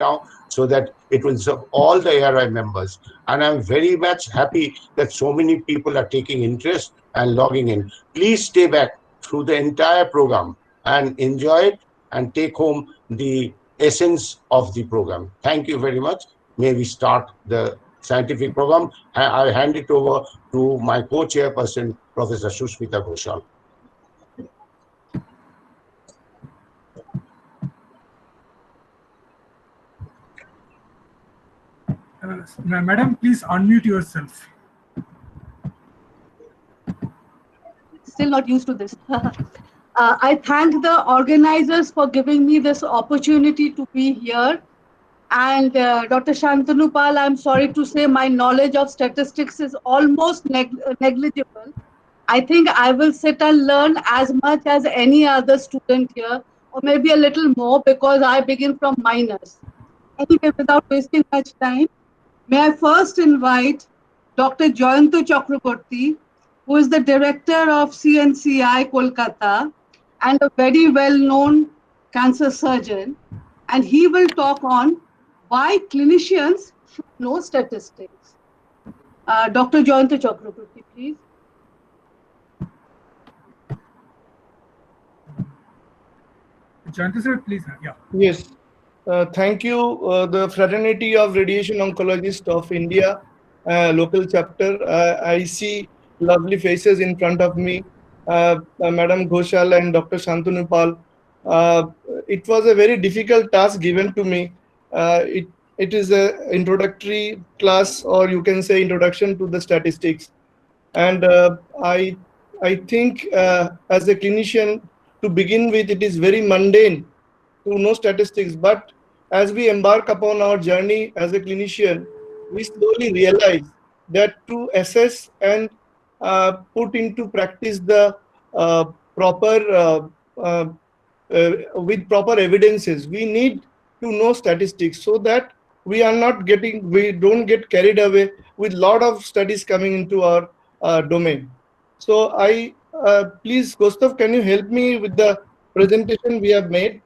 now so that it will serve all the ARI members. And I'm very much happy that so many people are taking interest and logging in. Please stay back through the entire program and enjoy it and take home the essence of the program. Thank you very much. May we start the scientific program. I hand it over to my co-chairperson, Professor Sushmita Ghoshal. Madam, please unmute yourself. Still not used to this. I thank the organizers for giving me this opportunity to be here. And Dr. Shantanu Pal, I'm sorry to say my knowledge of statistics is almost negligible. I think I will sit and learn as much as any other student here, or maybe a little more because I begin from minus. Anyway, without wasting much time, may I first invite Dr. Jayanto Chakraborty, who is the director of CNCI Kolkata and a very well-known cancer surgeon, and he will talk on why clinicians should know statistics. Dr. Jayanto Chakraborty, please. Jayanto sir, please. Yeah. Yes. Thank you, the Fraternity of Radiation Oncologists of India, local chapter. I see lovely faces in front of me, Madam Ghoshal and Dr. Shantanu Pal. It was a very difficult task given to me. It is an introductory class, or you can say introduction to the statistics. And I think as a clinician, to begin with, it is very mundane to know statistics, but as we embark upon our journey as a clinician, we slowly realize that to assess and put into practice the with proper evidences, we need to know statistics so that we don't get carried away with lot of studies coming into our domain. So please, Gustav, can you help me with the presentation we have made?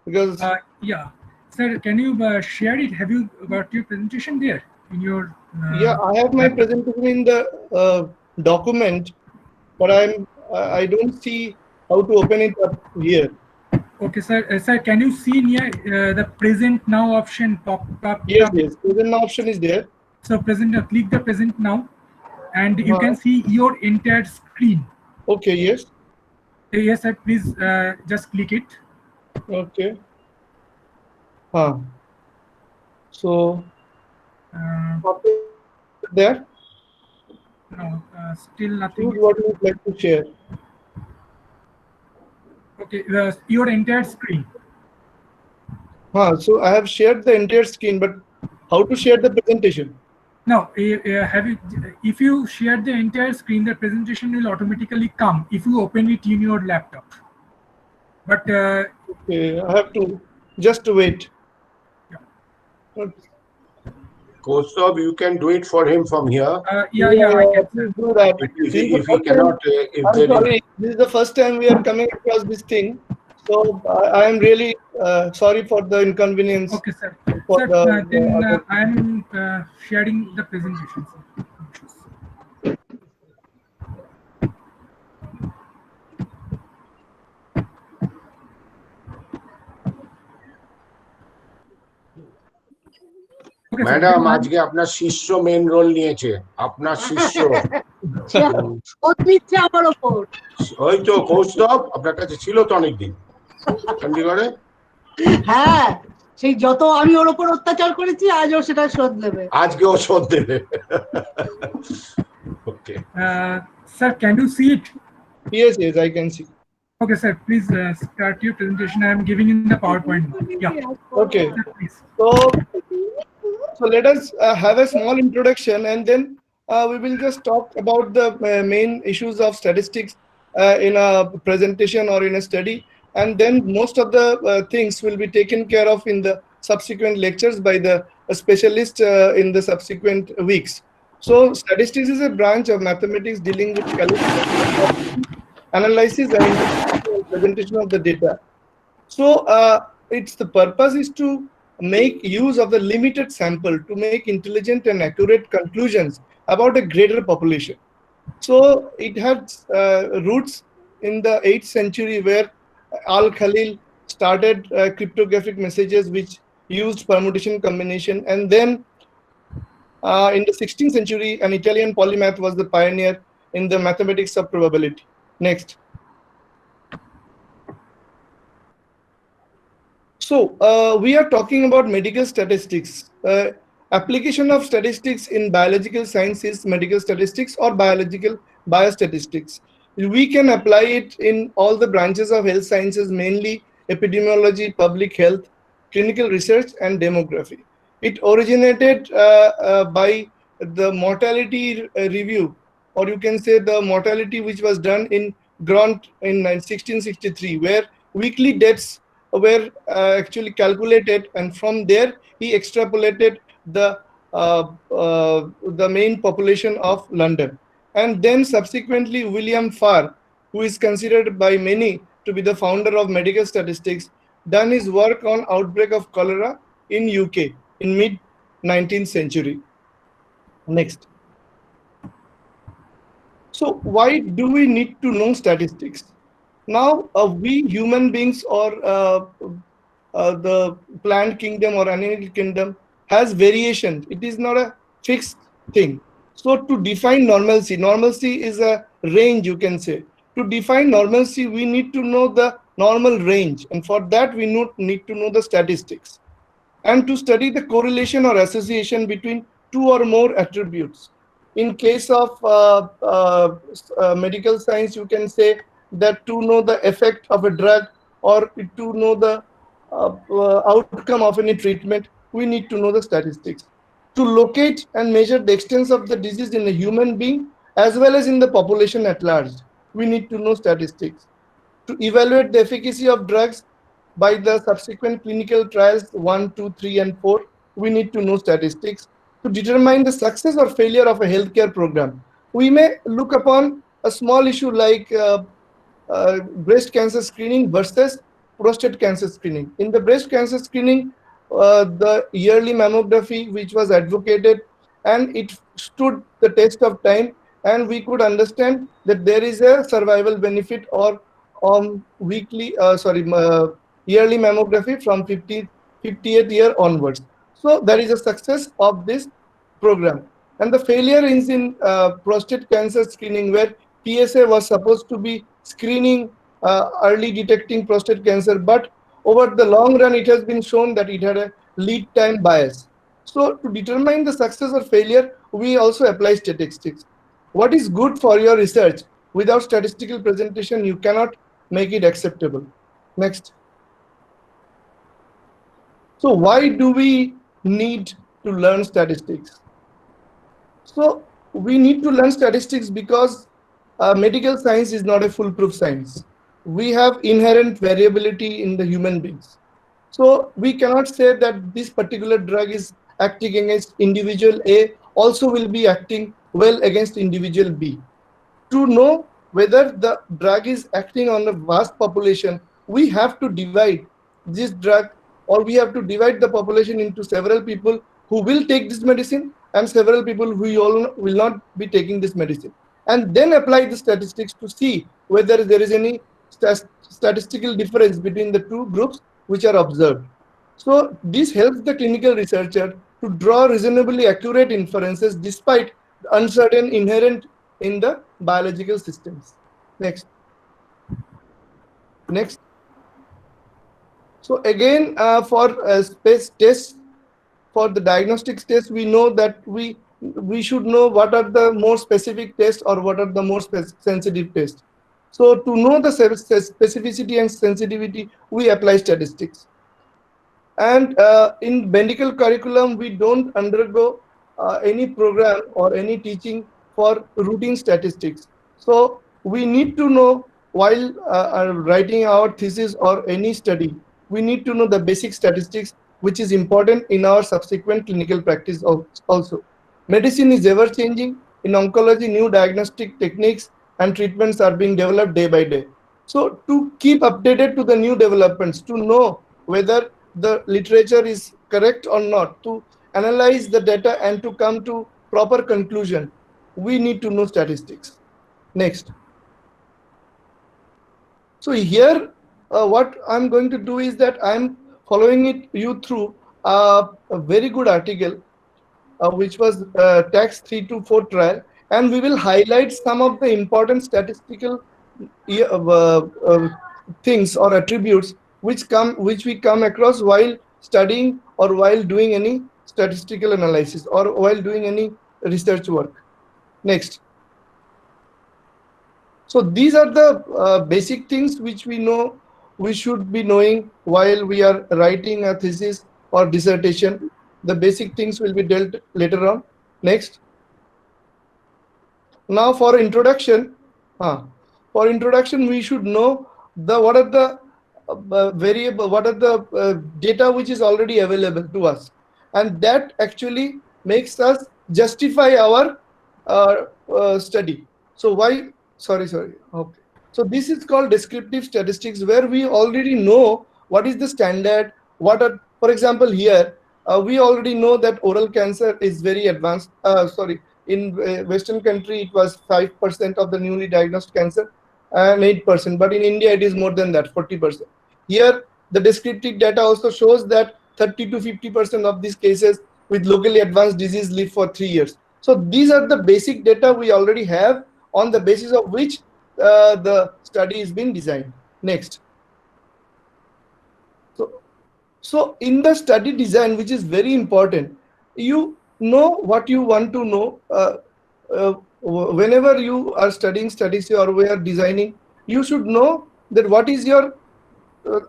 Because yeah, sir, can you share it? Have you got your presentation there in your? Yeah, I have my presentation in the document, but I don't see how to open it up here. Okay, sir. Sir, can you see near the present now option pop up? Yes, yes, present now option is there. So present, click the present now, and you can see your entire screen. Okay, yes. Yes, sir. Please just click it. Okay. So there. No, still nothing. Choose what you would like to share. Okay, your entire screen. So I have shared the entire screen, but how to share the presentation? No, if you share the entire screen, the presentation will automatically come if you open it in your laptop. But okay, I have to just wait. Yeah. Gustav, you can do it for him from here. I can do that. If he cannot, sorry, this is the first time we are coming across this thing, so I am really sorry for the inconvenience. Okay, sir. Then I am sharing the presentation. Madam আজকে আপনার শিষ্য main role নিয়েছে, আপনার শিষ্য আমার ওপর ওই তো কৌস্তব আপনার কাছে ছিল তো অনেকদিন চণ্ডীগড়ে। হ্যাঁ, সেই যত আমি ওর ওপর অত্যাচার করেছি আজ ও সেটা শোধ নেবে, আজকেও শোধ দেবে। Okay sir, can you see it? Yes, yes, I can see. Okay, sir, please start your presentation. I am giving in the PowerPoint. Yeah. Okay. Sir, please. So let us have a small introduction, and then we will just talk about the main issues of statistics in a presentation or in a study, and then most of the things will be taken care of in the subsequent lectures by the specialist in the subsequent weeks. So statistics is a branch of mathematics dealing with calculation, analysis and presentation of the data. So its the purpose is to make use of the limited sample to make intelligent and accurate conclusions about a greater population. So it had roots in the 8th century, where Al-Khalil started cryptographic messages which used permutation combination. And then in the 16th century, an Italian polymath was the pioneer in the mathematics of probability. Next. So we are talking about medical statistics. Application of statistics in biological science is medical statistics or biological biostatistics. We can apply it in all the branches of health sciences, mainly epidemiology, public health, clinical research, and demography. It originated by the mortality review, or you can say the mortality which was done in Grant in 1663, where weekly deaths were actually calculated, and from there he extrapolated the main population of London. And then subsequently William Farr, who is considered by many to be the founder of medical statistics, done his work on outbreak of cholera in UK in mid 19th century. Next. So why do we need to know statistics? Now, we human beings, or the plant kingdom or animal kingdom, has variation. It is not a fixed thing. So to define normalcy, normalcy is a range, you can say. To define normalcy, we need to know the normal range. And for that, we need to know the statistics. And to study the correlation or association between two or more attributes. In case of medical science, you can say that to know the effect of a drug, or to know the outcome of any treatment, we need to know the statistics. To locate and measure the extent of the disease in a human being as well as in the population at large, we need to know statistics. To evaluate the efficacy of drugs by the subsequent clinical trials 1, 2, 3, and 4, we need to know statistics. To determine the success or failure of a healthcare program, we may look upon a small issue like breast cancer screening versus prostate cancer screening. In the breast cancer screening, the yearly mammography which was advocated, and it stood the test of time, and we could understand that there is a survival benefit or yearly mammography from 58th year onwards. So there is a success of this program. And the failure is in prostate cancer screening, where PSA was supposed to be screening early detecting prostate cancer, but over the long run it has been shown that it had a lead time bias. So to determine the success or failure, we also apply statistics. What is good for your research? Without statistical presentation, you cannot make it acceptable. Next. So why do we need to learn statistics? So we need to learn statistics because medical science is not a foolproof science. We have inherent variability in the human beings. So we cannot say that this particular drug is acting against individual A, also will be acting well against individual B. To know whether the drug is acting on a vast population, we have to divide this drug, or we have to divide the population into several people who will take this medicine and several people who will not be taking this medicine, and then apply the statistics to see whether there is any statistical difference between the two groups which are observed. So this helps the clinical researcher to draw reasonably accurate inferences despite the uncertain inherent in the biological systems. Next. So again, for space tests, for the diagnostics tests, we know that we should know what are the more specific tests or what are the more sensitive tests. So to know the specificity and sensitivity, we apply statistics. And in medical curriculum, we don't undergo any program or any teaching for routine statistics. So we need to know, while writing our thesis or any study, we need to know the basic statistics, which is important in our subsequent clinical practice also. Medicine is ever changing. In oncology, new diagnostic techniques and treatments are being developed day by day. So to keep updated to the new developments, to know whether the literature is correct or not, to analyze the data and to come to proper conclusion, we need to know statistics. Next. So here, what I'm going to do is that I'm following you through a very good article, which was tax 324 trial, and we will highlight some of the important statistical things or attributes which we come across while studying or while doing any statistical analysis or while doing any research work. Next. So these are the basic things which we know we should be knowing while we are writing a thesis or dissertation. The basic things will be dealt later on. Next. Now for introduction, we should know what are the variable, what are the data which is already available to us, and that actually makes us justify our study. So why? Sorry. Okay. So this is called descriptive statistics, where we already know what is the standard. What are, for example, here we already know that oral cancer is very advanced. In Western country, it was 5% of the newly diagnosed cancer and 8%, but in India, it is more than that, 40%. Here, the descriptive data also shows that 30 to 50% of these cases with locally advanced disease live for 3 years. So these are the basic data we already have, on the basis of which the study is being designed. Next. So in the study design, which is very important, you know what you want to know. Whenever you are studying statistics or we are designing, you should know that what is your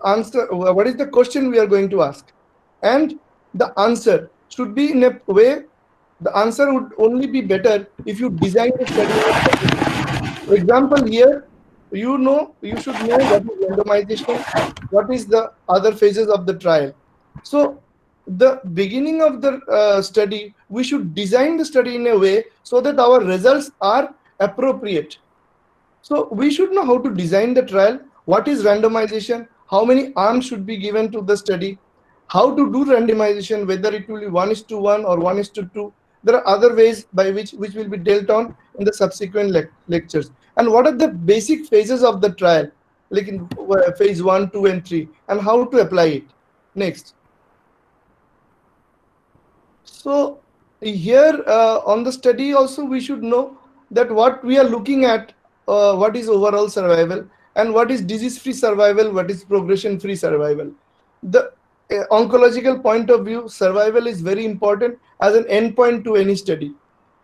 answer, what is the question we are going to ask, and the answer should be in a way. The answer would only be better if you design the study. For example, here you should know what is randomization, what is the other phases of the trial. So the beginning of the study, we should design the study in a way so that our results are appropriate. So we should know how to design the trial, what is randomization, how many arms should be given to the study, how to do randomization, whether it will be 1:1 or 1:2. There are other ways by which will be dealt on in the subsequent lectures. And what are the basic phases of the trial, like in phase 1, 2, and 3, and how to apply it. Next. So here on the study also, we should know that what we are looking at, what is overall survival, and what is disease-free survival, what is progression-free survival. The oncological point of view, survival is very important as an endpoint to any study.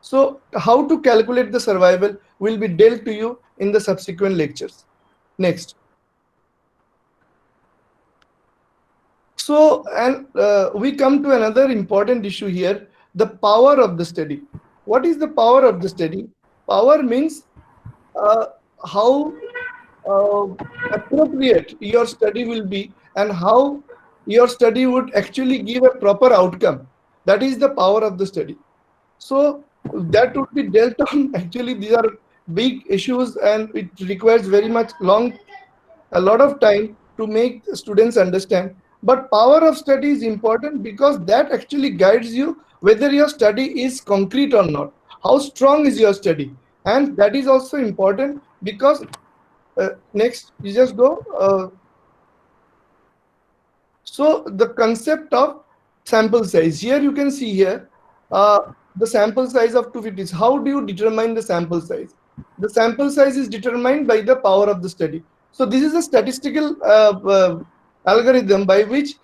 So how to calculate the survival will be dealt to you in the subsequent lectures. Next. So, and we come to another important issue here, the power of the study. What is the power of the study? Power means how appropriate your study will be and how your study would actually give a proper outcome. That is the power of the study. So that would be dealt on. Actually, these are big issues and it requires very much a lot of time to make students understand. But power of study is important because that actually guides you whether your study is concrete or not. How strong is your study? And that is also important because next, you just go. So the concept of sample size. Here you can see here the sample size of 250. How do you determine the sample size? The sample size is determined by the power of the study. So this is a statistical algorithm by which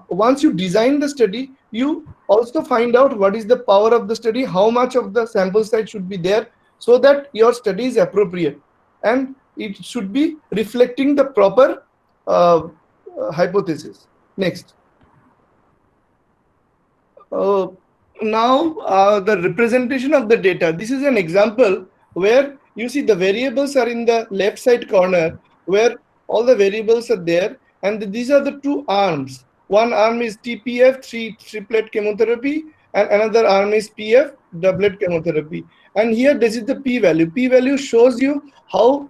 once you design the study, you also find out what is the power of the study, how much of the sample size should be there, so that your study is appropriate and it should be reflecting the proper hypothesis. Next. Now the representation of the data. This is an example where you see the variables are in the left side corner, where all the variables are there, and these are the two arms. One arm is TPF, triplet chemotherapy, and another arm is PF, doublet chemotherapy. And here this is the p-value. P-value shows you what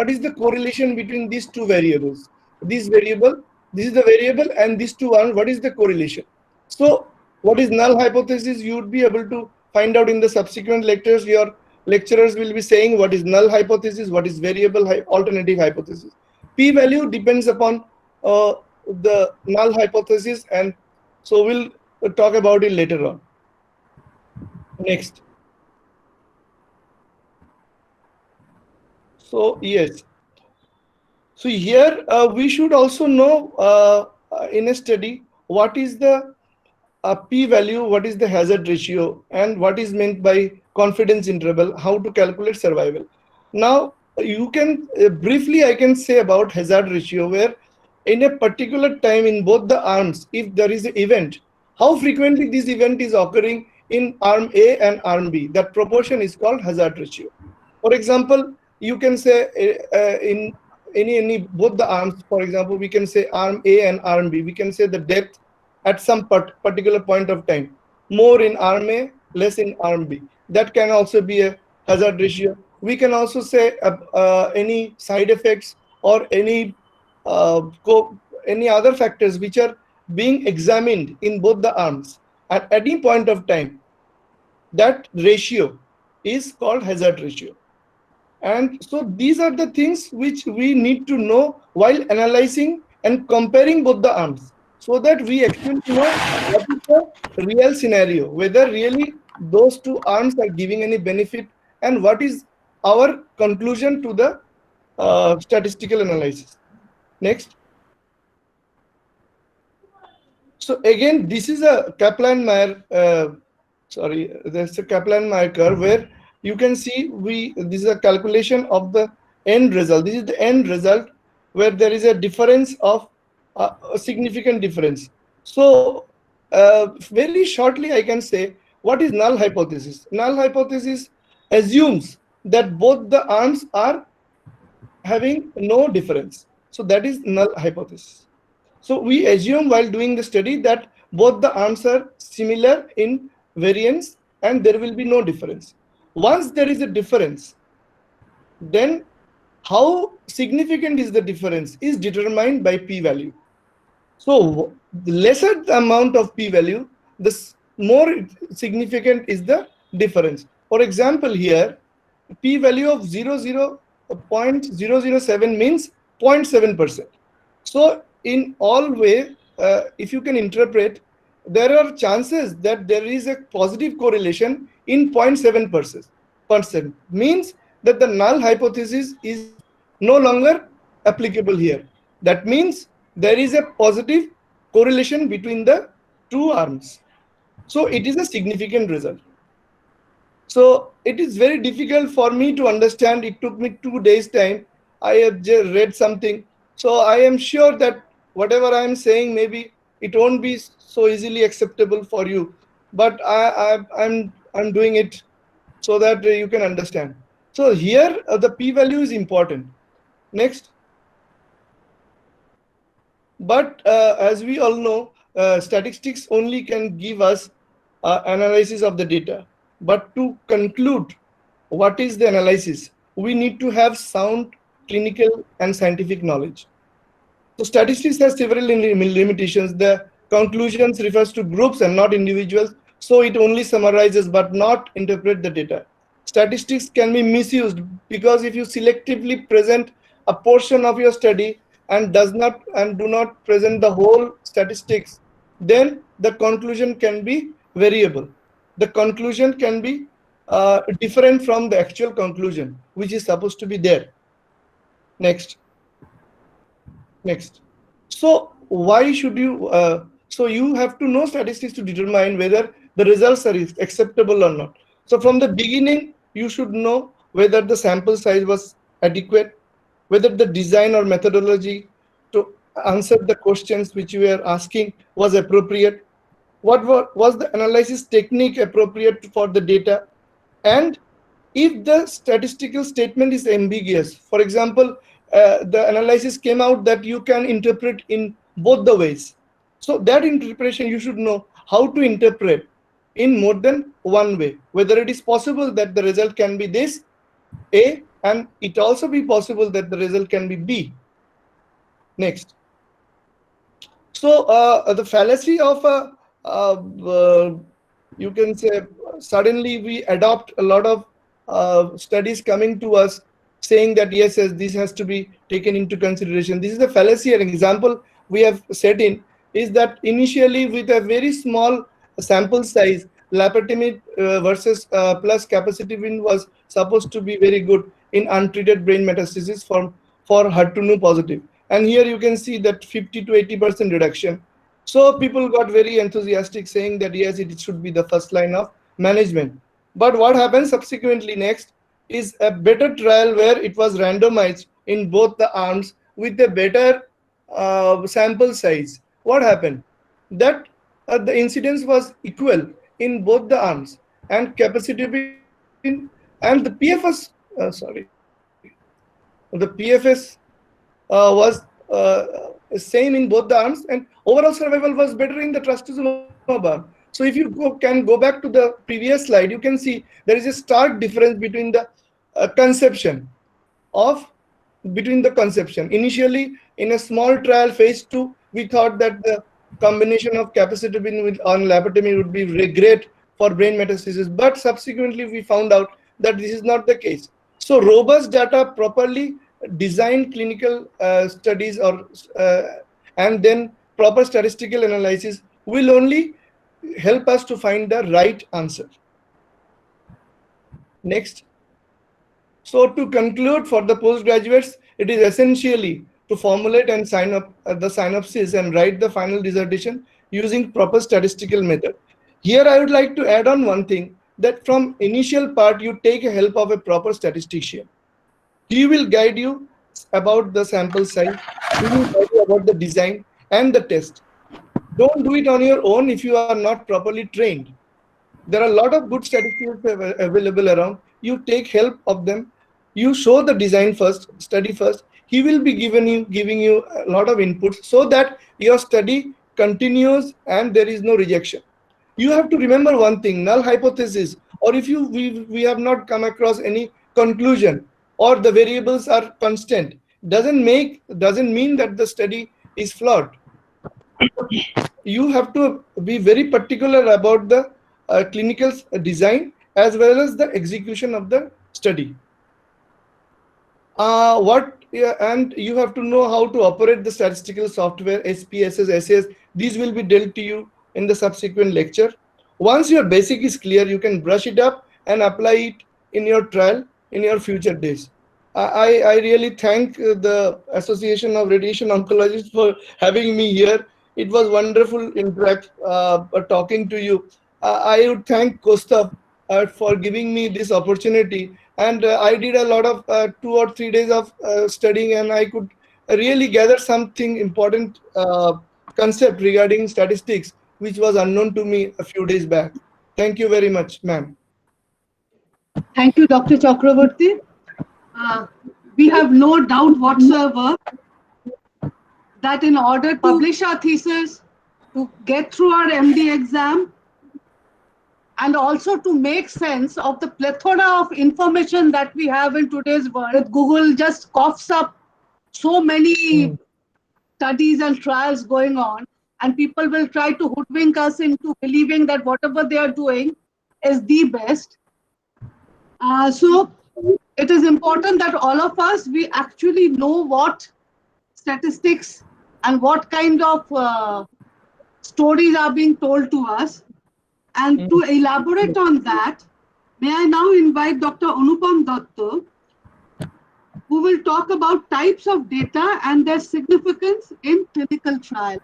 is the correlation between these two variables. This variable, this is the variable, and these two arms, what is the correlation? So what is null hypothesis? You would be able to find out in the subsequent lectures. Your lecturers will be saying what is null hypothesis, what is variable alternative hypothesis. P-value depends upon the null hypothesis, and so we'll talk about it later on. Next. So yes. So here we should also know in a study what is the p-value, what is the hazard ratio, and what is meant by confidence interval, how to calculate survival. Now you can briefly I can say about hazard ratio, where in a particular time in both the arms, if there is an event, how frequently this event is occurring in arm A and arm B, that proportion is called hazard ratio. For example, you can say in any both the arms, for example, we can say arm A and arm B, we can say the depth at some particular point of time, more in arm A, less in arm B. That can also be a hazard ratio. We can also say any side effects or any other factors which are being examined in both the arms at any point of time. That ratio is called hazard ratio. And so these are the things which we need to know while analyzing and comparing both the arms, so that we actually know what is the real scenario, whether really those two arms are giving any benefit, and what is our conclusion to the statistical analysis. Next. So again, this is a Kaplan-Meier, there's a Kaplan-Meier curve where you can see this is a calculation of the end result. This is the end result where there is a difference of a significant difference. So very shortly I can say, what is null hypothesis? Null hypothesis assumes that both the arms are having no difference. So that is null hypothesis. So we assume while doing the study that both the arms are similar in variance and there will be no difference. Once there is a difference, then how significant is the difference is determined by p-value. So the lesser the amount of p-value, the more significant is the difference. For example, here p-value of 0.007 means 0.7%. So in all way, if you can interpret, there are chances that there is a positive correlation in 0.7%. Means that the null hypothesis is no longer applicable here. That means there is a positive correlation between the two arms. So it is a significant result. So it is very difficult for me to understand. It took me 2 days time. I have just read something. So I am sure that whatever I am saying, maybe it won't be so easily acceptable for you. But I'm doing it so that you can understand. So here the p-value is important. Next. But as we all know, statistics only can give us analysis of the data. But to conclude what is the analysis, we need to have sound clinical and scientific knowledge. So statistics has several limitations. The conclusions refers to groups and not individuals. So it only summarizes but not interpret the data. Statistics can be misused because if you selectively present a portion of your study and do not present the whole statistics, then the conclusion can be variable. The conclusion can be different from the actual conclusion, which is supposed to be there. Next. So why should you? So you have to know statistics to determine whether the results are acceptable or not. So from the beginning, you should know whether the sample size was adequate, whether the design or methodology to answer the questions which you were asking was appropriate, what was the analysis technique appropriate for the data, and if the statistical statement is ambiguous. For example, the analysis came out that you can interpret in both the ways. So that interpretation you should know how to interpret in more than one way, whether it is possible that the result can be this A, and it also be possible that the result can be B. Next. So the fallacy of you can say suddenly we adopt a lot of studies coming to us saying that yes, this has to be taken into consideration. This is a fallacy. An example we have set in is that initially with a very small sample size, lapatinib versus plus capacitabine was supposed to be very good in untreated brain metastasis for HER2 positive. And here you can see that 50 to 80% reduction. So people got very enthusiastic saying that yes, it should be the first line of management. But what happened subsequently next is a better trial where it was randomized in both the arms with a better sample size. What happened? That the incidence was equal in both the arms, and capacitabine and the PFS, the PFS was same in both the arms, and overall survival was better in the trastuzumab arm. So if you can go back to the previous slide, you can see there is a stark difference between the conception of initially in a small trial phase 2 we thought that the combination of capacitabine with on lapatinib would be great for brain metastasis, but subsequently we found out that this is not the case. So robust data, properly designed clinical studies or and then proper statistical analysis will only help us to find the right answer. Next. So to conclude, for the postgraduates, it is essentially to formulate and sign up the synopsis and write the final dissertation using proper statistical method. Here I would like to add on one thing, that from initial part you take help of a proper statistician. He will guide you about the sample size, he will guide you about the design and the test. Don't do it on your own if you are not properly trained. There are a lot of good statistics available around. You take help of them. You show the design first, study first. He will be giving you a lot of inputs so that your study continues and there is no rejection. You have to remember one thing: null hypothesis, or if we have not come across any conclusion, or the variables are constant, doesn't mean that the study is flawed. You have to be very particular about the clinical design as well as the execution of the study. And you have to know how to operate the statistical software, SPSS, SAS. These will be dealt to you in the subsequent lecture. Once your basic is clear, you can brush it up and apply it in your trial in your future days. I really thank the Association of Radiation Oncologists for having me here. It was wonderful talking to you. I would thank Kostav for giving me this opportunity. And I did a lot of 2 or 3 days of studying, and I could really gather something important concept regarding statistics, which was unknown to me a few days back. Thank you very much, ma'am. Thank you, Dr. Chakraborty. We have no doubt whatsoever that in order to publish our thesis, to get through our MD exam, and also to make sense of the plethora of information that we have in today's world, Google just coughs up so many studies and trials going on, and people will try to hoodwink us into believing that whatever they are doing is the best. So it is important that all of us, we actually know what statistics and what kind of stories are being told to us. And to elaborate on that, may I now invite Dr. Anupam Datta, who will talk about types of data and their significance in clinical trial.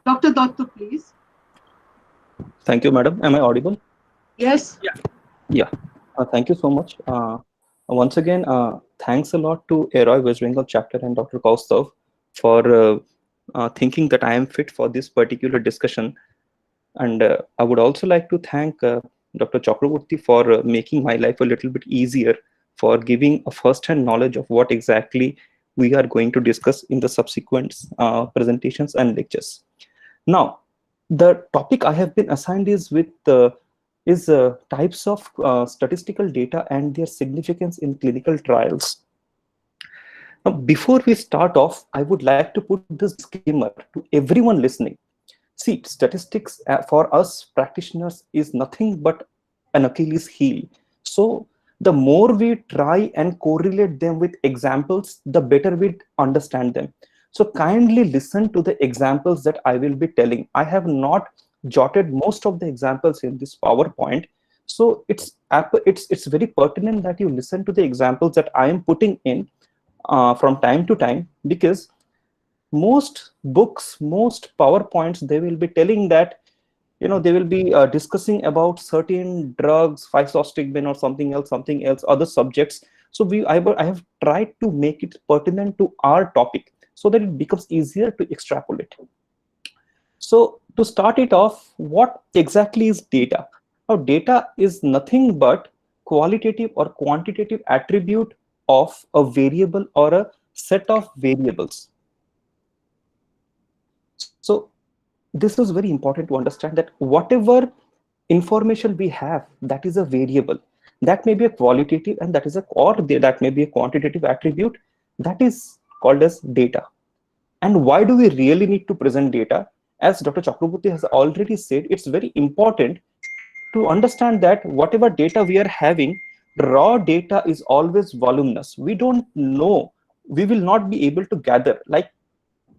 Dr. Datta, please. Thank you, madam. Am I audible? Yes. Yeah. Thank you so much. Once again, thanks a lot to AROI West Bengal chapter and Dr. Kaustav for thinking that I am fit for this particular discussion. And I would also like to thank Dr. Chakraborty for making my life a little bit easier, for giving a first-hand knowledge of what exactly we are going to discuss in the subsequent presentations and lectures. Now, the topic I have been assigned is types of statistical data and their significance in clinical trials. Now, before we start off, I would like to put this disclaimer to everyone listening. See, statistics for us practitioners is nothing but an Achilles heel. So the more we try and correlate them with examples, the better we understand them. So kindly listen to the examples that I will be telling. I have not jotted most of the examples in this PowerPoint. So it's very pertinent that you listen to the examples that I am putting in from time to time, because most books, most PowerPoints, they will be telling that, they will be discussing about certain drugs, 5-Sostigmin or something else, other subjects. So I have tried to make it pertinent to our topic so that it becomes easier to extrapolate. So to start it off, what exactly is data? Now, data is nothing but qualitative or quantitative attribute of a variable or a set of variables. So this is very important to understand that whatever information we have, that is a variable. That may be a qualitative and that may be a quantitative attribute, that is called as data. And why do we really need to present data? As Dr. Chakraborty has already said, it's very important to understand that whatever data we are having, raw data is always voluminous. We don't know, we will not be able to gather. Like,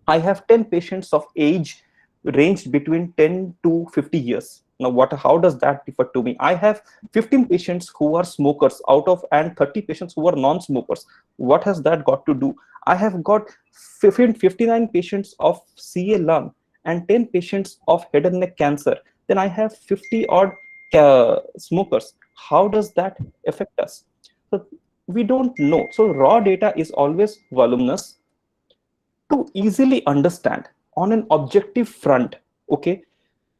I have 10 patients of age ranged between 10 to 50 years. Now, how does that differ to me? I have 15 patients who are smokers and 30 patients who are non-smokers. What has that got to do? I have got 59 patients of CA lung and 10 patients of head and neck cancer. Then I have 50 odd smokers. How does that affect us? So we don't know. So raw data is always voluminous. To easily understand on an objective front, okay,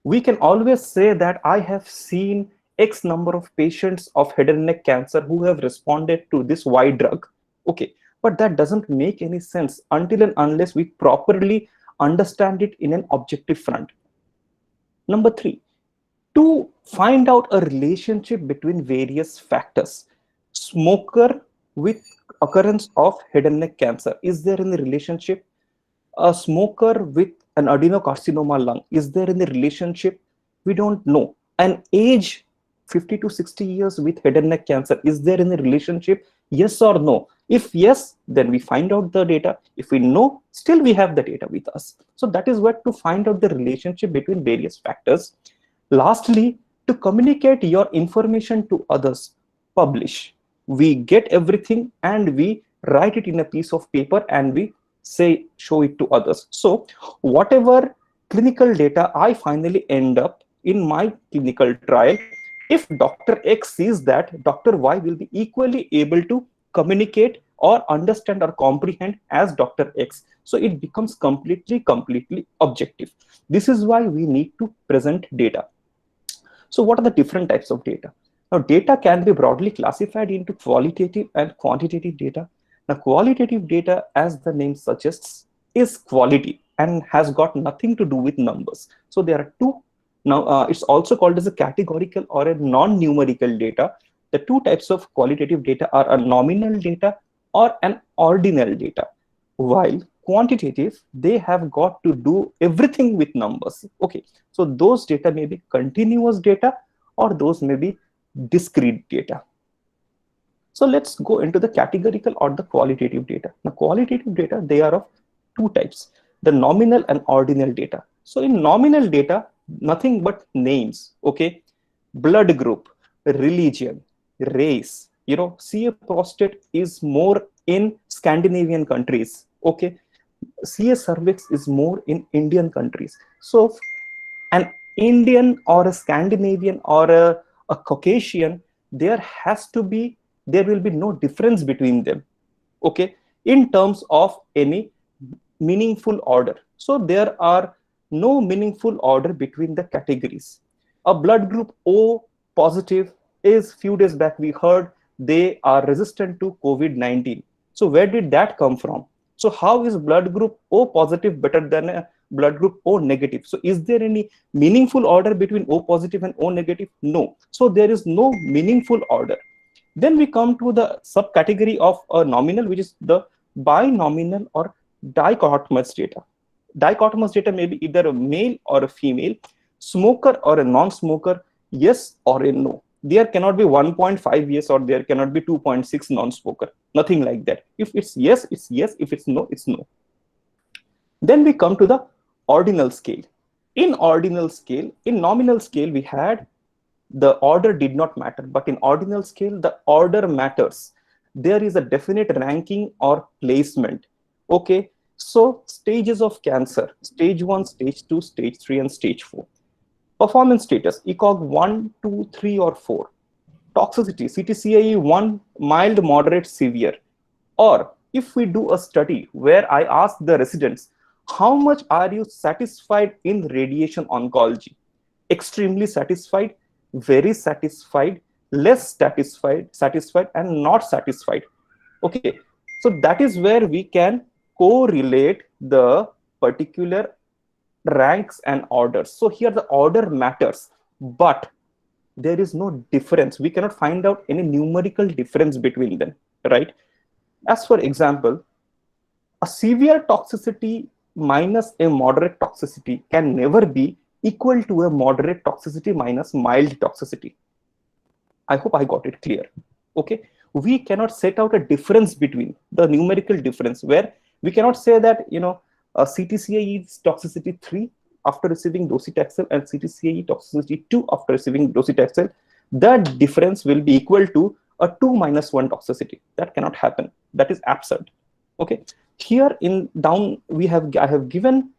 we can always say that I have seen X number of patients of head and neck cancer who have responded to this Y drug. Okay, but that doesn't make any sense until and unless we properly understand it in an objective front. Number 3, to find out a relationship between various factors. Smoker with occurrence of head and neck cancer, is there any relationship? A smoker with an adenocarcinoma lung, is there any relationship? We don't know. An age 50 to 60 years with head and neck cancer, is there any relationship? Yes or no? If yes, then we find out the data. If we know, still we have the data with us. So that is what to find out the relationship between various factors. Lastly, to communicate your information to others, publish. We get everything and we write it in a piece of paper and we show it to others. So whatever clinical data I finally end up in my clinical trial, if Dr. X sees that, Dr. Y will be equally able to communicate or understand or comprehend as Dr. X. So it becomes completely objective. This is why we need to present data. So what are the different types of data? Now, data can be broadly classified into qualitative and quantitative data. Now, qualitative data, as the name suggests, is quality and has got nothing to do with numbers. So there are two. Now, it's also called as a categorical or a non-numerical data. The two types of qualitative data are a nominal data or an ordinal data. While quantitative, they have got to do everything with numbers. Okay, so those data may be continuous data or those may be discrete data. So let's go into the categorical or the qualitative data. Now, qualitative data, they are of two types, the nominal and ordinal data. So in nominal data, nothing but names, okay, blood group, religion, race. CA prostate is more in Scandinavian countries, okay. CA cervix is more in Indian countries. So an Indian or a Scandinavian or a Caucasian, there will be no difference between them, okay, in terms of any meaningful order. So there are no meaningful order between the categories. A blood group O positive is, few days back we heard, they are resistant to COVID-19. So where did that come from? So how is blood group O positive better than a blood group O negative? So is there any meaningful order between O positive and O negative? No. So there is no meaningful order. Then we come to the subcategory of a nominal, which is the binomial or dichotomous data. Dichotomous data may be either a male or a female, smoker or a non-smoker, yes or a no. There cannot be 1.5 yes, or there cannot be 2.6 non-smoker. Nothing like that. If it's yes, it's yes. If it's no, it's no. Then we come to the ordinal scale. In ordinal scale, in nominal scale, we had the order did not matter, but in ordinal scale, the order matters. There is a definite ranking or placement. Okay, so stages of cancer: stage 1, stage 2, stage 3, and stage 4. Performance status: ECOG 1, 2, 3, or 4. Toxicity: CTCAE 1, mild, moderate, severe. Or if we do a study where I ask the residents, how much are you satisfied in radiation oncology? Extremely satisfied, very satisfied, less satisfied, and not satisfied. Okay, so that is where we can correlate the particular ranks and orders. So here the order matters, but there is no difference. We cannot find out any numerical difference between them, right? As for example, a severe toxicity minus a moderate toxicity can never be equal to a moderate toxicity minus mild toxicity. I hope I got it clear. Okay, we cannot set out a difference between the numerical difference, where we cannot say that, you know, a CTCAE is toxicity 3 after receiving docetaxel and CTCAE toxicity 2 after receiving docetaxel. That difference will be equal to a 2 minus 1 toxicity. That cannot happen. That is absurd. Okay, here in down I have given,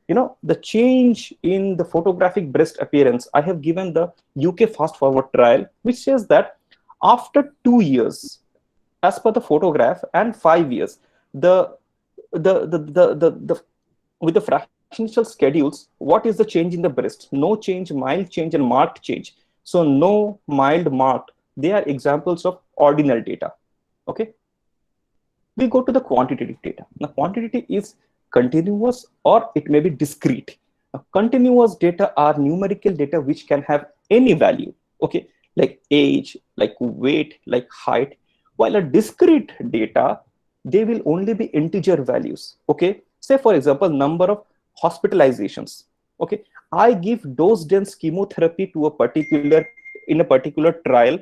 you know, the change in the photographic breast appearance. I have given the UK fast forward trial, which says that after 2 years, as per the photograph, and 5 years, with the fractional schedules, what is the change in the breast? No change, mild change, and marked change. So no, mild, marked, they are examples of ordinal data. Okay, we go to the quantitative data. Now quantitative is continuous or it may be discrete. Now, continuous data are numerical data which can have any value, okay, like age, like weight, like height, while a discrete data, they will only be integer values. Okay, say for example, number of hospitalizations. Okay, I give dose dense chemotherapy to a particular trial,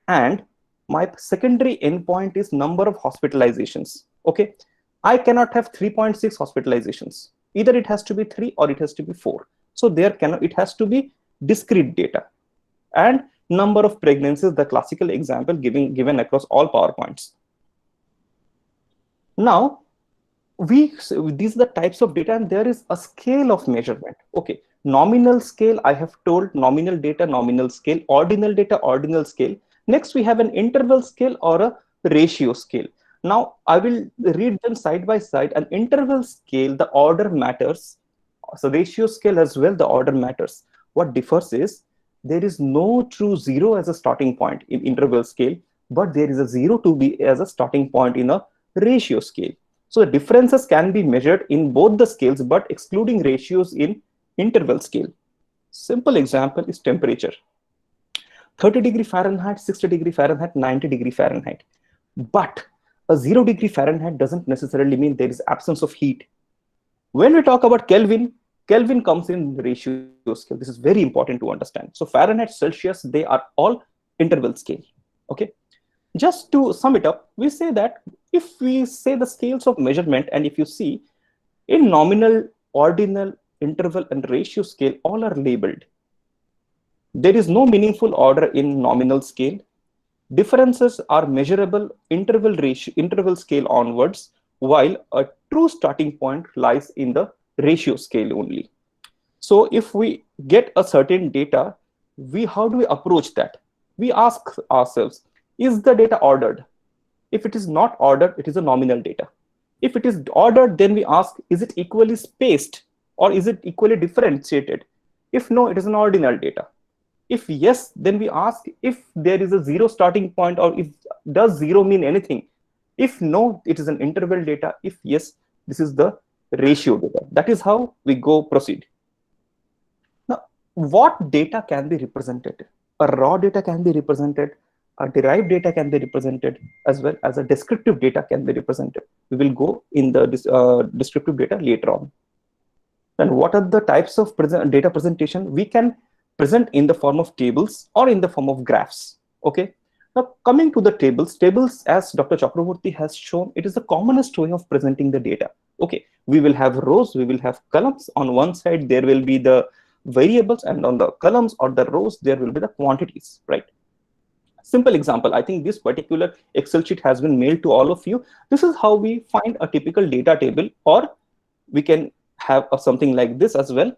and my secondary endpoint is number of hospitalizations. Okay, I cannot have 3.6 hospitalizations. Either it has to be 3 or it has to be 4. So it has to be discrete data. And number of pregnancies, the classical example given across all PowerPoints. Now, these are the types of data, and there is a scale of measurement. Okay, nominal scale, I have told nominal data, nominal scale, ordinal data, ordinal scale. Next, we have an interval scale or a ratio scale. Now, I will read them side by side. An interval scale, the order matters. So ratio scale as well, the order matters. What differs is there is no true 0 as a starting point in interval scale, but there is a 0 to be as a starting point in a ratio scale. So the differences can be measured in both the scales, but excluding ratios in interval scale. Simple example is temperature. 30 degree Fahrenheit, 60 degree Fahrenheit, 90 degree Fahrenheit. But a 0 degree Fahrenheit doesn't necessarily mean there is absence of heat. When we talk about Kelvin, Kelvin comes in ratio scale. This is very important to understand. So Fahrenheit, Celsius, they are all interval scale. Okay. Just to sum it up, we say that if we say the scales of measurement, and if you see in nominal, ordinal, interval, and ratio scale, all are labeled. There is no meaningful order in nominal scale. Differences are measurable interval scale onwards, while a true starting point lies in the ratio scale only. So if we get a certain data, how do we approach that? We ask ourselves, is the data ordered? If it is not ordered, it is a nominal data. If it is ordered, then we ask, is it equally spaced or is it equally differentiated? If no, it is an ordinal data. If yes, then we ask if there is a 0 starting point, or if does 0 mean anything. If no, it is an interval data. If yes, this is the ratio data. That is how we proceed. Now, what data can be represented? A raw data can be represented, derived data can be represented as well as a descriptive data can be represented. We will go in the descriptive data later on. And what are the types of data presentation? We can present in the form of tables or in the form of graphs. Okay. Now coming to the tables, as Dr. Chakraborty has shown, it is the commonest way of presenting the data. Okay, we will have rows, we will have columns. On one side there will be the variables, and on the columns or the rows there will be the quantities, right? Simple example, I think this particular Excel sheet has been mailed to all of you. This is how we find a typical data table, or we can have something like this as well.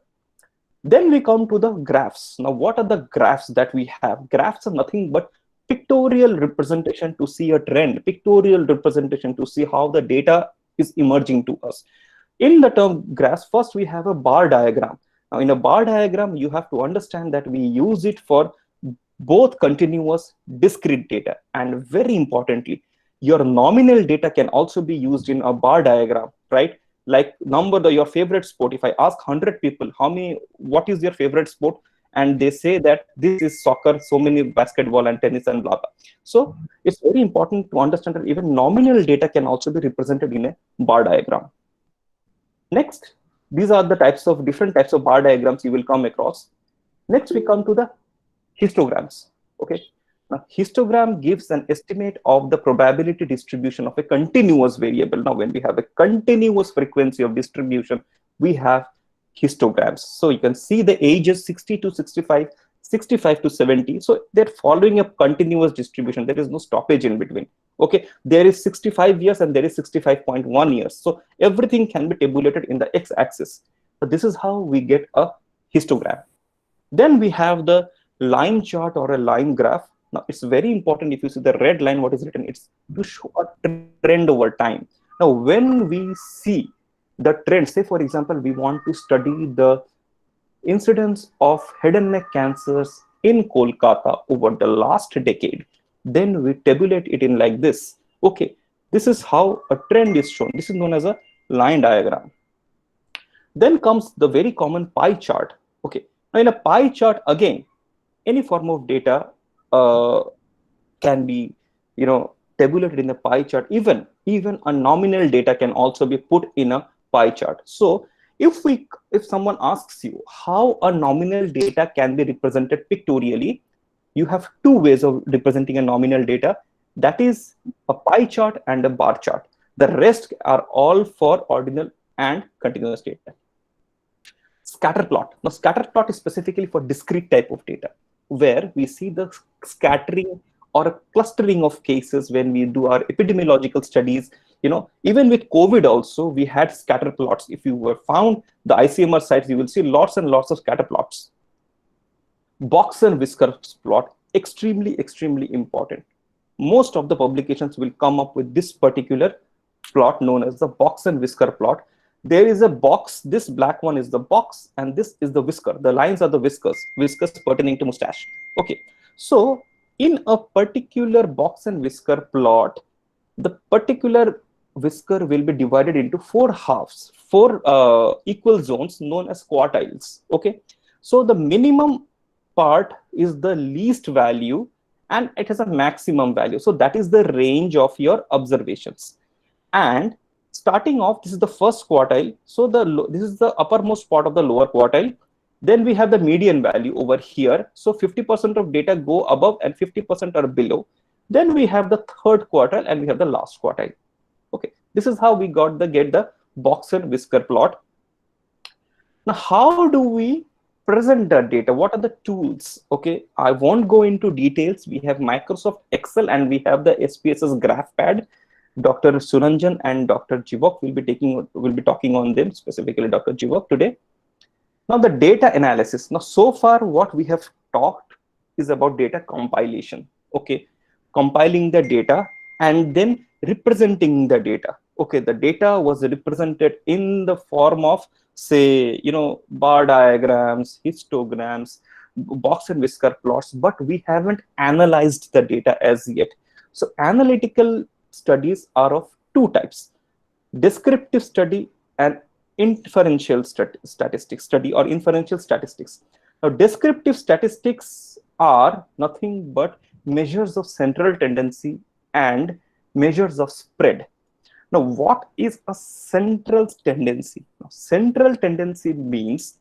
Then we come to the graphs. Now what are the graphs that we have? Graphs are nothing but pictorial representation to see a trend, pictorial representation to see how the data is emerging to us. In the term graphs, first we have a bar diagram. Now in a bar diagram, you have to understand that we use it for both continuous, discrete data, and very importantly, your nominal data can also be used in a bar diagram, right? Like your favorite sport. If I ask 100 people, what is your favorite sport? And they say that this is soccer, so many basketball and tennis and blah, blah. So it's very important to understand that even nominal data can also be represented in a bar diagram. Next, these are the different types of bar diagrams you will come across. Next, we come to the histograms. Okay. Now, histogram gives an estimate of the probability distribution of a continuous variable. Now, when we have a continuous frequency of distribution, we have histograms. So you can see the ages 60 to 65, 65 to 70. So they're following a continuous distribution. There is no stoppage in between. Okay, there is 65 years and there is 65.1 years. So everything can be tabulated in the x-axis. So this is how we get a histogram. Then we have the line chart or a line graph. Now it's very important. If you see the red line, what is written? It's to show a trend over time. Now when we see the trend, say for example, we want to study the incidence of head and neck cancers in Kolkata over the last decade, then we tabulate it in like this. Okay, this is how a trend is shown. This is known as a line diagram. Then comes the very common pie chart. Okay, now in a pie chart, again, any form of data can be, tabulated in the pie chart. Even a nominal data can also be put in a pie chart. So if someone asks you how a nominal data can be represented pictorially, you have two ways of representing a nominal data. That is a pie chart and a bar chart. The rest are all for ordinal and continuous data. Scatter plot. Now scatter plot is specifically for discrete type of data, where we see the scattering or a clustering of cases when we do our epidemiological studies. Even with COVID also, we had scatter plots. If you were found the ICMR sites, you will see lots and lots of scatter plots. Box and whisker plot, extremely, extremely important. Most of the publications will come up with this particular plot known as the box and whisker plot. There is a box, this black one is the box, and this is the whisker. The lines are the whiskers pertaining to mustache. Okay, so in a particular box and whisker plot, the particular whisker will be divided into 4 halves, 4 equal zones known as quartiles. Okay, so the minimum part is the least value and it has a maximum value. So that is the range of your observations. And starting off, this is the first quartile. So this is the uppermost part of the lower quartile. Then we have the median value over here. So 50% of data go above and 50% are below. Then we have the third quartile and we have the last quartile. Okay, this is how we get the box and whisker plot. Now, how do we present the data? What are the tools? Okay, I won't go into details. We have Microsoft Excel and we have the SPSS GraphPad. Dr. Suranjan and Dr. Jivok will be talking on them, specifically Dr. Jivok today. Now the data analysis. Now so far what we have talked is about data compilation. Okay, compiling the data and then representing the data. Okay, the data was represented in the form of, say, bar diagrams, histograms, box and whisker plots, but we haven't analyzed the data as yet. So analytical studies are of 2 types: descriptive study and inferential statistics study or inferential statistics. Now descriptive statistics are nothing but measures of central tendency and measures of spread. Now, what is a central tendency? Now, central tendency means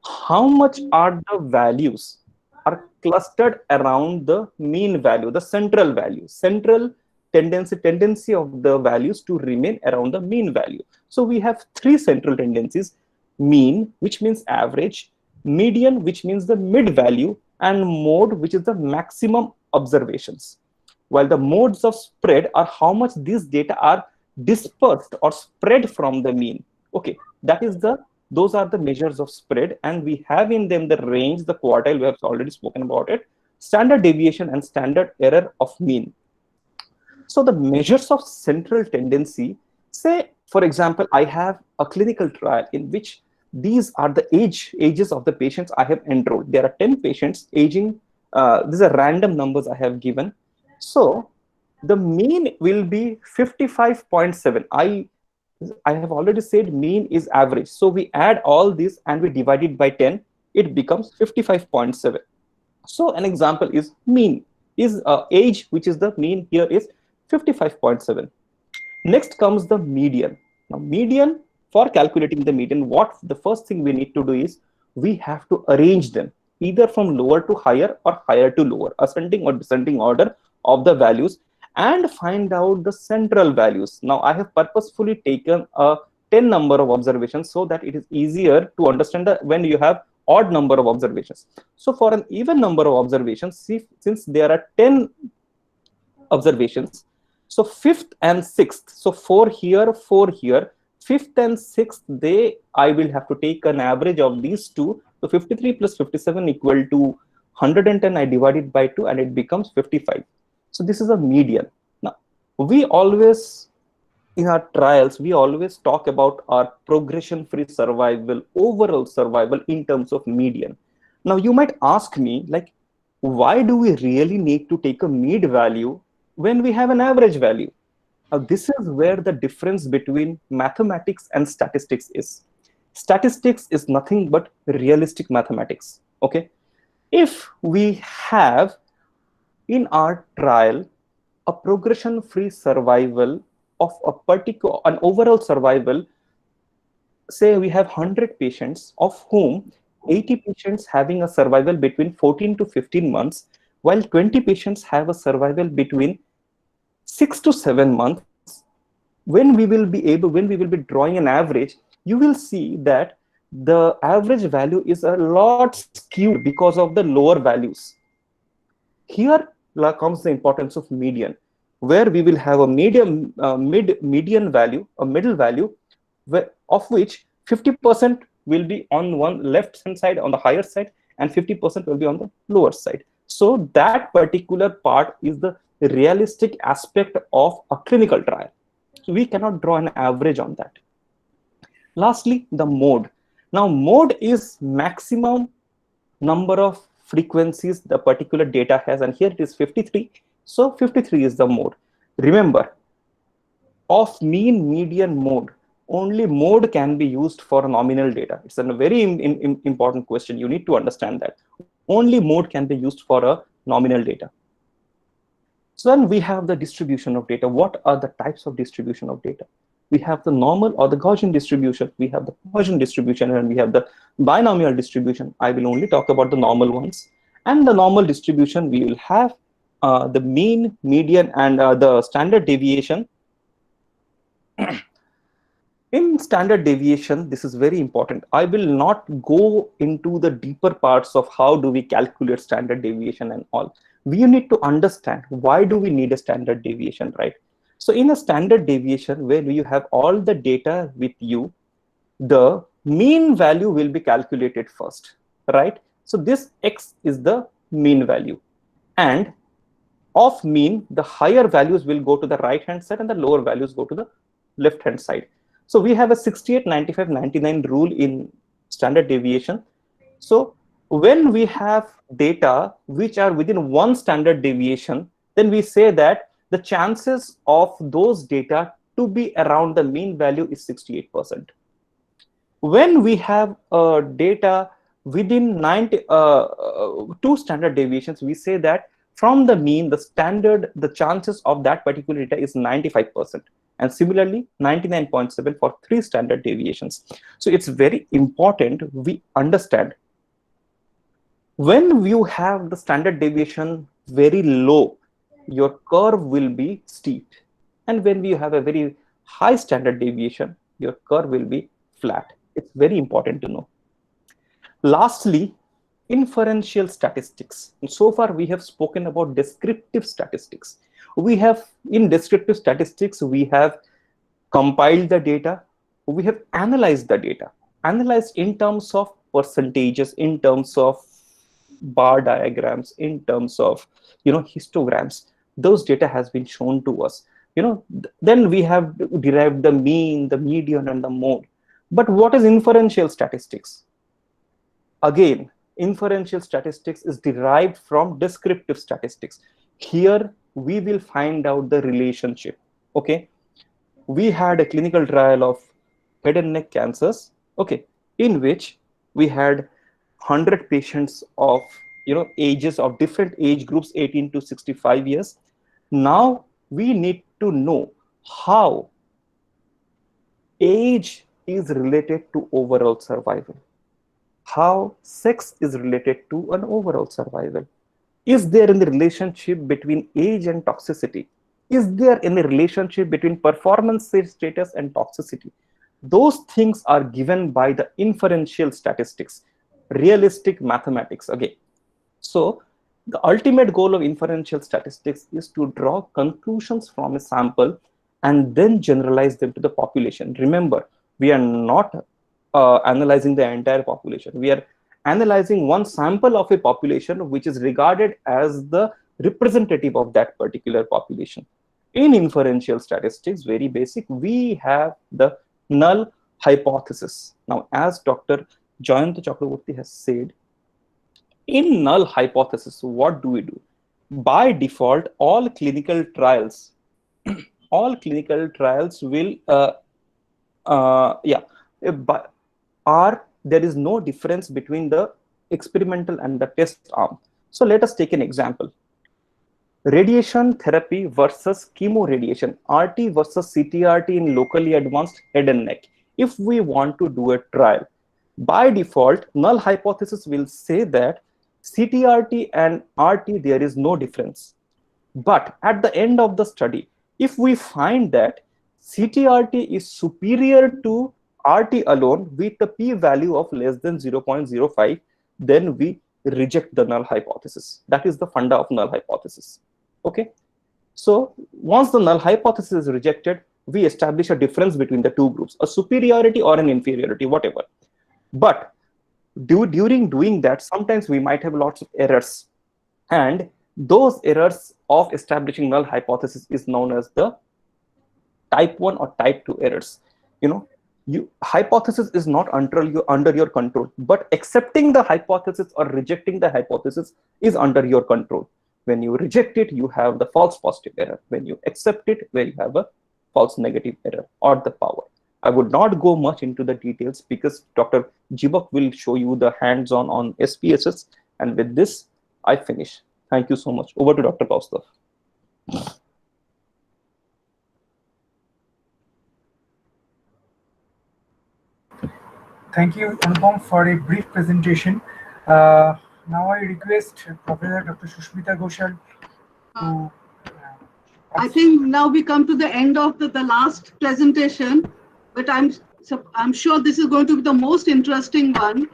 how much are the values are clustered around the mean value, the central value. Central tendency of the values to remain around the mean value. So we have three central tendencies: mean, which means average; median, which means the mid value; and mode, which is the maximum observations. While the modes of spread are how much these data are dispersed or spread from the mean. Okay, those are the measures of spread, and we have in them the range, the quartile, we have already spoken about it, standard deviation and standard error of mean. So the measures of central tendency, say, for example, I have a clinical trial in which these are the ages of the patients I have enrolled. There are 10 patients aging. These are random numbers I have given. So the mean will be 55.7. I have already said mean is average. So we add all this and we divide it by 10. It becomes 55.7. So an example is mean is age, which is the mean here, is 55.7. Next comes the median. Now median, for calculating the median, what the first thing we need to do is we have to arrange them either from lower to higher or higher to lower, ascending or descending order of the values, and find out the central values. Now I have purposefully taken a 10 number of observations so that it is easier to understand when you have odd number of observations. So for an even number of observations, since there are 10 observations, so 5th and 6th, so 4 here, 4 here, 5th and 6th, I will have to take an average of these two. So 53 plus 57 equal to 110. I divide it by 2 and it becomes 55. So this is a median. Now, we always, in our trials, we always talk about our progression-free survival, overall survival in terms of median. Now, you might ask me, like, why do we really need to take a mid value when we have an average value? Now, this is where the difference between mathematics and statistics is. Statistics is nothing but realistic mathematics. Okay, if we have in our trial a progression-free survival of an overall survival, say we have 100 patients, of whom 80 patients having a survival between 14 to 15 months, while 20 patients have a survival between 6 to 7 months. When we will be drawing an average, you will see that the average value is a lot skewed because of the lower values. Here comes the importance of median, where we will have a median value, a middle value, of which 50% will be on one left hand side, on the higher side, and 50% will be on the lower side. So that particular part is the realistic aspect of a clinical trial. So we cannot draw an average on that. Lastly, the mode. Now, mode is maximum number of frequencies the particular data has, and here it is 53. So 53 is the mode. Remember, of mean, median, mode, only mode can be used for nominal data. It's a very important question. You need to understand that. Only mode can be used for a nominal data. So then we have the distribution of data. What are the types of distribution of data? We have the normal or the Gaussian distribution. We have the Gaussian distribution, and we have the binomial distribution. I will only talk about the normal ones. And the normal distribution, we will have the mean, median, and the standard deviation. In standard deviation, this is very important. I will not go into the deeper parts of how do we calculate standard deviation and all. We need to understand why do we need a standard deviation, right? So in a standard deviation, where you have all the data with you, the mean value will be calculated first, right? So this X is the mean value, and of mean, the higher values will go to the right hand side and the lower values go to the left hand side. So we have a 68, 95, 99 rule in standard deviation. So when we have data which are within one standard deviation, then we say that the chances of those data to be around the mean value is 68%. When we have data within 2 standard deviations, we say that from the mean, the chances of that particular data is 95%. And similarly, 99.7 for 3 standard deviations. So it's very important we understand when you have the standard deviation very low, your curve will be steep. And when we have a very high standard deviation, your curve will be flat. It's very important to know. Lastly, inferential statistics. And so far, we have spoken about descriptive statistics. In descriptive statistics, we have compiled the data, we have analyzed the data, analyzed in terms of percentages, in terms of bar diagrams, in terms of histograms. Those data has been shown to us. Then we have derived the mean, the median, and the mode. But what is inferential statistics? Again, inferential statistics is derived from descriptive statistics. Here we will find out the relationship. Okay, we had a clinical trial of head and neck cancers, okay, in which we had 100 patients of ages of different age groups, 18 to 65 years. Now we need to know how age is related to overall survival, how sex is related to an overall survival. Is there any relationship between age and toxicity? Is there any relationship between performance status and toxicity? Those things are given by the inferential statistics, realistic mathematics again. So the ultimate goal of inferential statistics is to draw conclusions from a sample and then generalize them to the population. Remember, we are not analyzing the entire population. We are analyzing one sample of a population which is regarded as the representative of that particular population. In inferential statistics, very basic, we have the null hypothesis. Now, as Dr. Jayanta Chakraborty has said, in null hypothesis, what do we do? By default, all clinical trials will there is no difference between the experimental and the test arm. So let us take an example. Radiation therapy versus chemoradiation, RT versus CTRT in locally advanced head and neck. If we want to do a trial, by default, null hypothesis will say that CTRT and RT, there is no difference. But at the end of the study, if we find that CTRT is superior to RT alone with a p-value of less than 0.05, then we reject the null hypothesis. That is the funda of null hypothesis. Okay. So once the null hypothesis is rejected, we establish a difference between the two groups, a superiority or an inferiority, whatever. But during doing that, sometimes we might have lots of errors. And those errors of establishing null hypothesis is known as the type 1 or type 2 errors. Hypothesis is not under your control, but accepting the hypothesis or rejecting the hypothesis is under your control. When you reject it, you have the false positive error. When you accept it, where you have a false negative error or the power. I would not go much into the details because Dr. Jibak will show you the hands-on on SPSS. And with this, I finish. Thank you so much. Over to Dr. Kaustav. Thank you, Anupam, for a brief presentation. Now I request Professor Dr. Sushmita Ghoshal to... I think now we come to the end of the last presentation, but I'm sure this is going to be the most interesting one.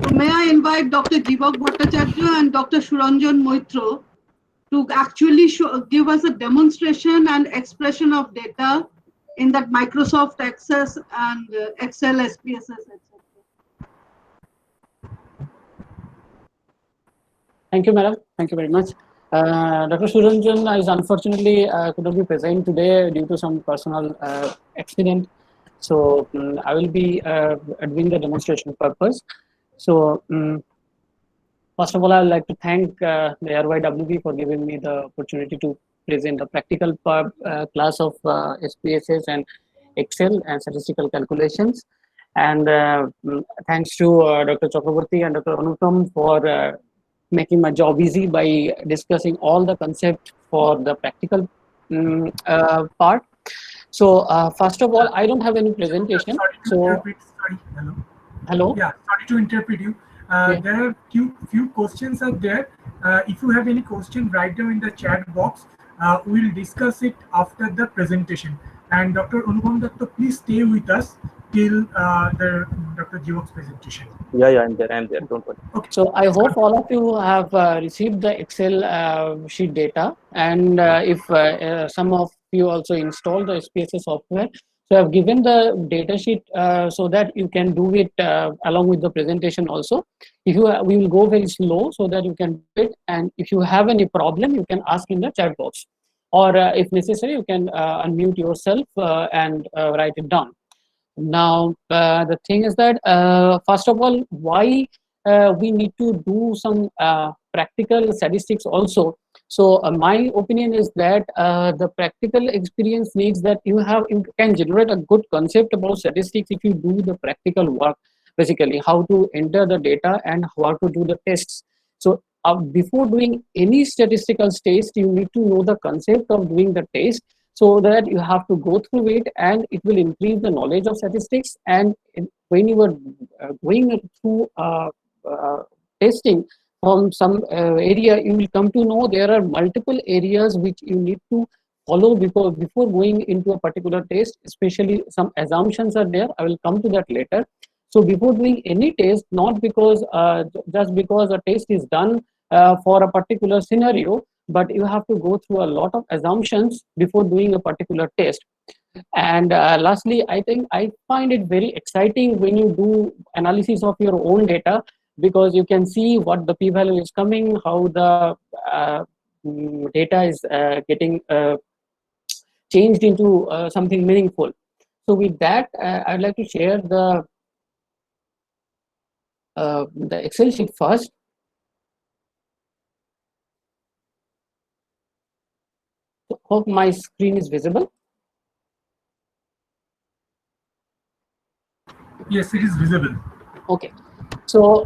So may I invite Dr. Jibak Bhattacharya and Dr. Suranjan Moitra to actually give us a demonstration and expression of data in that Microsoft Access and Excel, SPSS, etc. Thank you, madam. Thank you very much. Dr. Suranjan is unfortunately could not be present today due to some personal accident. So I will be doing the demonstration purpose. So first of all, I would like to thank the RYWB for giving me the opportunity to present a practical class of SPSS and Excel and statistical calculations. And thanks to Dr. Chakraborty and Dr. Anupam for making my job easy by discussing all the concept for the practical part. So first of all, I don't have any presentation. Sorry to So interrupt. Sorry. Hello. hello. Yeah, sorry to interrupt you. Yeah. There are few questions are there. If you have any question, write them in the chat box. We'll discuss it after the presentation. And Dr. Anupam Datta, please stay with us till the Dr. Jivak's presentation. Yeah, I'm there. Don't worry. Okay. So I hope all of you have received the Excel sheet data, and if some of you also installed the SPSS software. So I've given the data sheet so that you can do it along with the presentation also. If you we will go very slow so that you can do it, and if you have any problem, you can ask in the chat box, or if necessary, you can unmute yourself and write it down. Now, the thing is that, first of all, why we need to do some practical statistics also. So my opinion is that the practical experience needs that you can generate a good concept about statistics if you do the practical work, basically how to enter the data and how to do the tests. So before doing any statistical test, you need to know the concept of doing the test, so that you have to go through it, and it will increase the knowledge of statistics. And when you are going through testing from some area, you will come to know there are multiple areas which you need to follow before going into a particular test, especially some assumptions are there. I will come to that later. So before doing any test, not because just because a test is done for a particular scenario, but you have to go through a lot of assumptions before doing a particular test. And lastly, I think I find it very exciting when you do analysis of your own data, because you can see what the p-value is coming, how the data is getting changed into something meaningful. So with that, I'd like to share the Excel sheet first. So hope my screen is visible. Yes, it is visible. Okay. So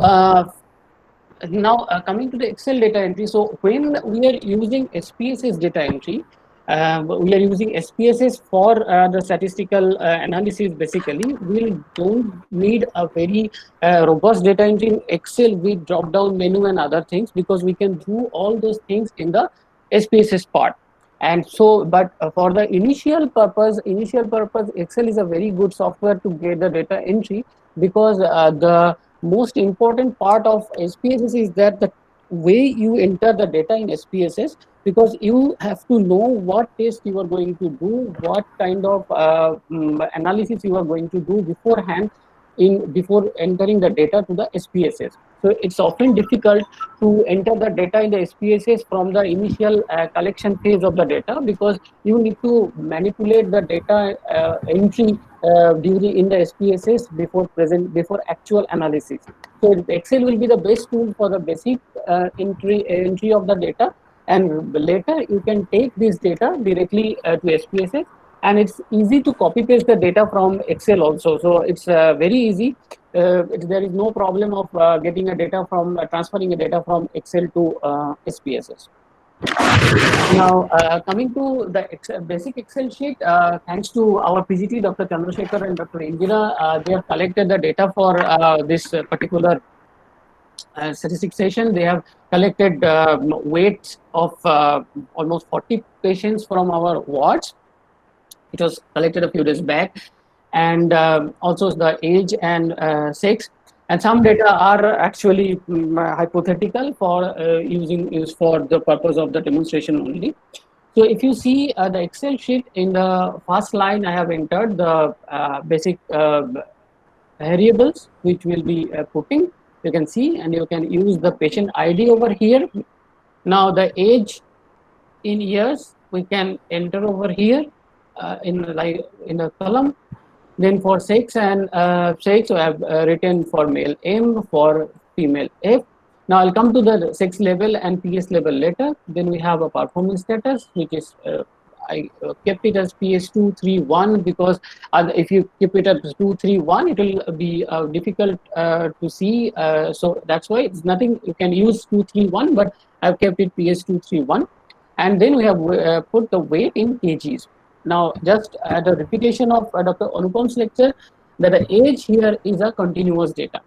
now coming to the Excel data entry. So when we are using SPSS data entry, we are using SPSS for the statistical analysis. Basically, we don't need a very robust data entry in Excel with drop-down menu and other things, because we can do all those things in the SPSS part. And so, but for the initial purpose, Excel is a very good software to get the data entry, because the most important part of SPSS is that the way you enter the data in SPSS, because you have to know what test you are going to do, what kind of analysis you are going to do beforehand, before entering the data to the SPSS. So it's often difficult to enter the data in the SPSS from the initial collection phase of the data, because you need to manipulate the data entry in the SPSS before actual analysis. So Excel will be the best tool for the basic entry of the data, and later you can take this data directly to SPSS, and it's easy to copy paste the data from Excel also. So it's very easy. There is no problem of getting a data from transferring a data from Excel to SPSS. Now, coming to the basic Excel sheet, thanks to our PGT, Dr. Chandrasekhar and Dr. Indira, they have collected the data for this particular statistics session. They have collected weights of almost 40 patients from our wards. It was collected a few days back, and also the age and sex. And some data are actually hypothetical for used for the purpose of the demonstration only. So if you see the Excel sheet, in the first line, I have entered the basic variables which will be putting. You can see, and you can use the patient ID over here. Now the age in years we can enter over here in a column. Then for sex and sex, I have written for male M, for female F. Now I'll come to the sex level and PS level later. Then we have a performance status, which is I kept it as PS231 because if you keep it as 231, it will be difficult to see. So that's why it's nothing. You can use 231, but I've kept it PS231. And then we have put the weight in kgs. Now, just at a repetition of Dr. Anupam's lecture, that the age here is a continuous data.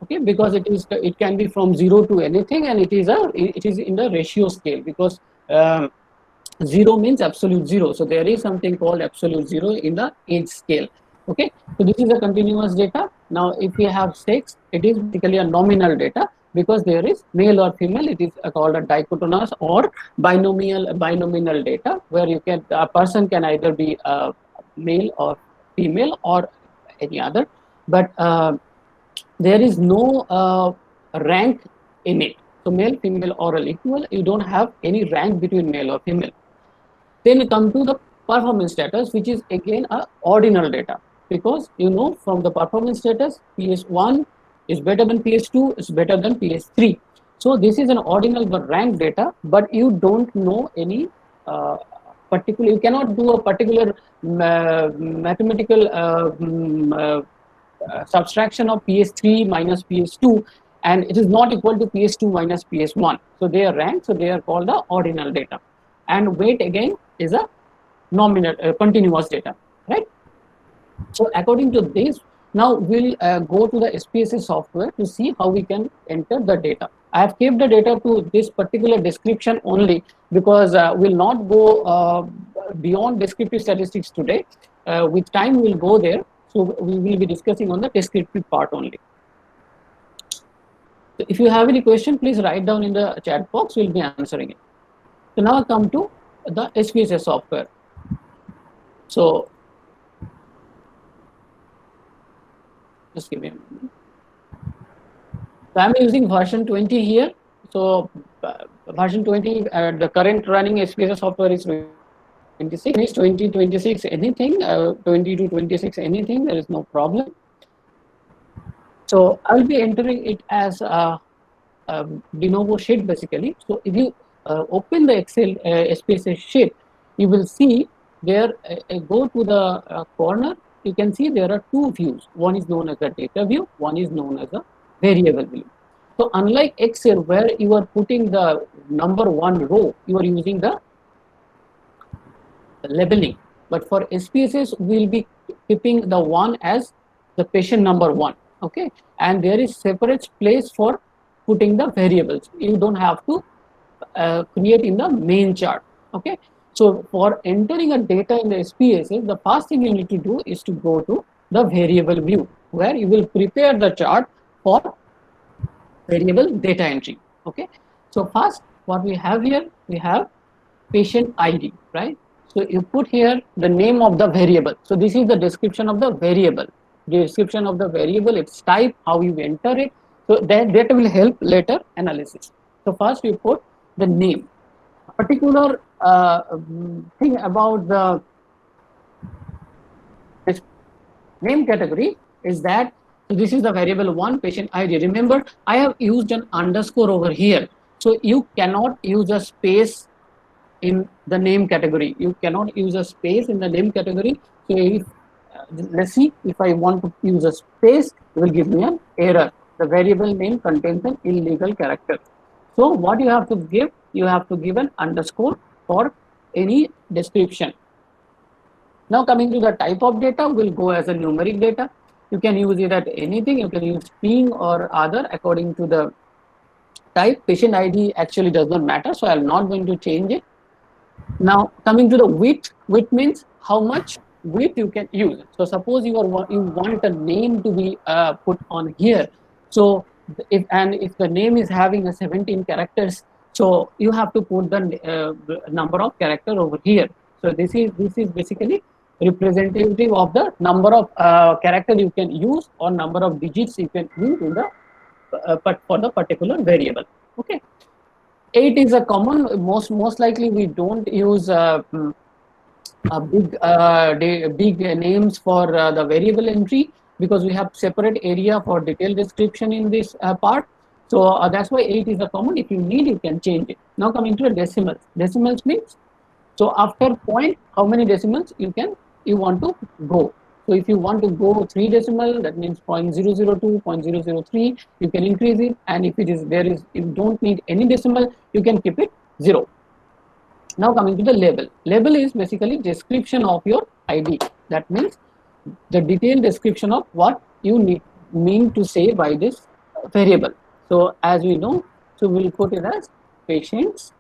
Okay, because it can be from 0 to anything, and it is in the ratio scale, because 0 means absolute 0. So there is something called absolute 0 in the age scale. Okay, so this is a continuous data. Now, if we have sex, it is basically a nominal data, because there is male or female. It is called a dichotomous or binomial data, where a person can either be male or female or any other, but there is no rank in it. So male, female, or equal, you don't have any rank between male or female. Then you come to the performance status, which is again a ordinal data, because from the performance status, PS1 is better than PS2, is better than PS3. So this is an ordinal but rank data, but you don't know any particular, you cannot do a particular mathematical subtraction of PS3 minus PS2, and it is not equal to PS2 minus PS1. So they are ranked, so they are called the ordinal data. And weight again is a nominal continuous data, right? So according to this, now we'll go to the SPSS software to see how we can enter the data. I have kept the data to this particular description only, because we'll not go beyond descriptive statistics today. With time, we'll go there. So we will be discussing on the descriptive part only. So if you have any question, please write down in the chat box. We'll be answering it. So now I come to the SPSS software. So just give me a moment. So I'm using version 20 here. So version 20, the current running SPSS software is 26, is 20, 26, anything, 20 to 26, anything, there is no problem. So I'll be entering it as a de novo sheet basically. So if you open the Excel SPSS sheet, you will see there, go to the corner, you can see there are two views. One is known as the data view, one is known as the variable view. So unlike Excel, where you are putting the number one row, you are using the labeling. But for SPSS, we'll be keeping the one as the patient number one. Okay, and there is separate place for putting the variables. You don't have to create in the main chart. Okay, so for entering a data in the SPSS, the first thing you need to do is to go to the variable view, where you will prepare the chart for variable data entry. Okay, so first what we have here, we have patient ID, right? So you put here the name of the variable. So this is the description of the variable. Description of the variable, its type, how you enter it. So that will help later analysis. So first you put the name. A particular thing about the name category is that, so this is the variable one, patient ID. Remember, I have used an underscore over here. So you cannot use a space in the name category. You cannot use a space in the name category. So if let's see, if I want to use a space, it will give me an error. The variable name contains an illegal character. So what you have to give, you have to give an underscore for any description. Now coming to the type of data, will go as a numeric data. You can use it at anything. You can use string or other according to the type. Patient ID actually does not matter, so I'm not going to change it. Now coming to the width, width means how much width you can use. So suppose you want a name to be put on here. So if the name is having a 17 characters, so you have to put the number of character over here. So this is basically representative of the number of character you can use or number of digits you can use in the but for the particular variable. Okay, 8 is a common. Most likely we don't use big names for the variable entry, because we have separate area for detailed description in this part. So that's why 8 is a common. If you need, you can change it. Now coming to the decimals. Decimals means So after point, how many decimals you want to go? So if you want to go 3 decimal, that means 0.002, 0.003, you can increase it. And if if you don't need any decimal, you can keep it 0. Now coming to the label. Label is basically description of your ID. That means the detailed description of what you mean to say by this variable. So as we know, so we'll put it as patient's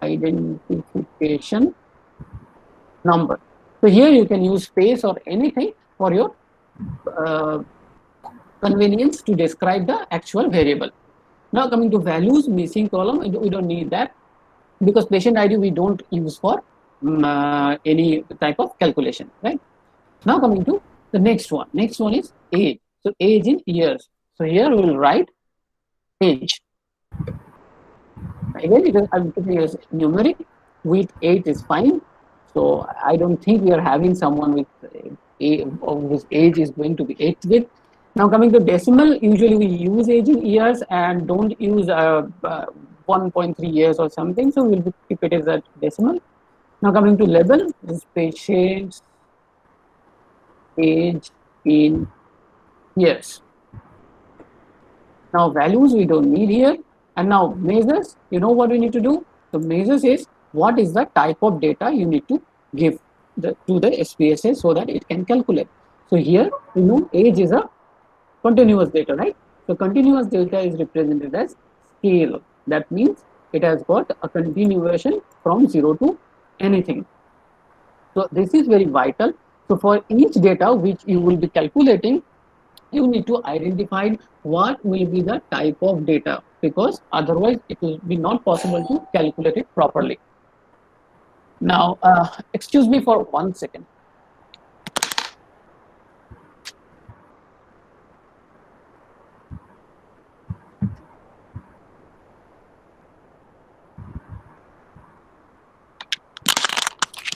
identification number. So here you can use space or anything for your convenience to describe the actual variable. Now coming to values, missing column, we don't need that because patient ID we don't use for any type of calculation, right? Now coming to the next one. Next one is age. So age in years. So here we will write age. Again, it is I'm putting as numeric. With 8 is fine. So I don't think we are having someone with whose age is going to be 8 with. Now coming to decimal, usually we use age in years and don't use 1.3 years or something. So we'll keep it as a decimal. Now coming to label, is patient's age in years. Now values we don't need here. And now measures, you know what we need to do? The measures is what is the type of data you need to give to the SPSS so that it can calculate. So here, you know, age is a continuous data, right? So continuous data is represented as scale. That means it has got a continuation from 0 to anything. So this is very vital. So for each data which you will be calculating, you need to identify what will be the type of data, because otherwise it will be not possible to calculate it properly. Now, excuse me for 1 second.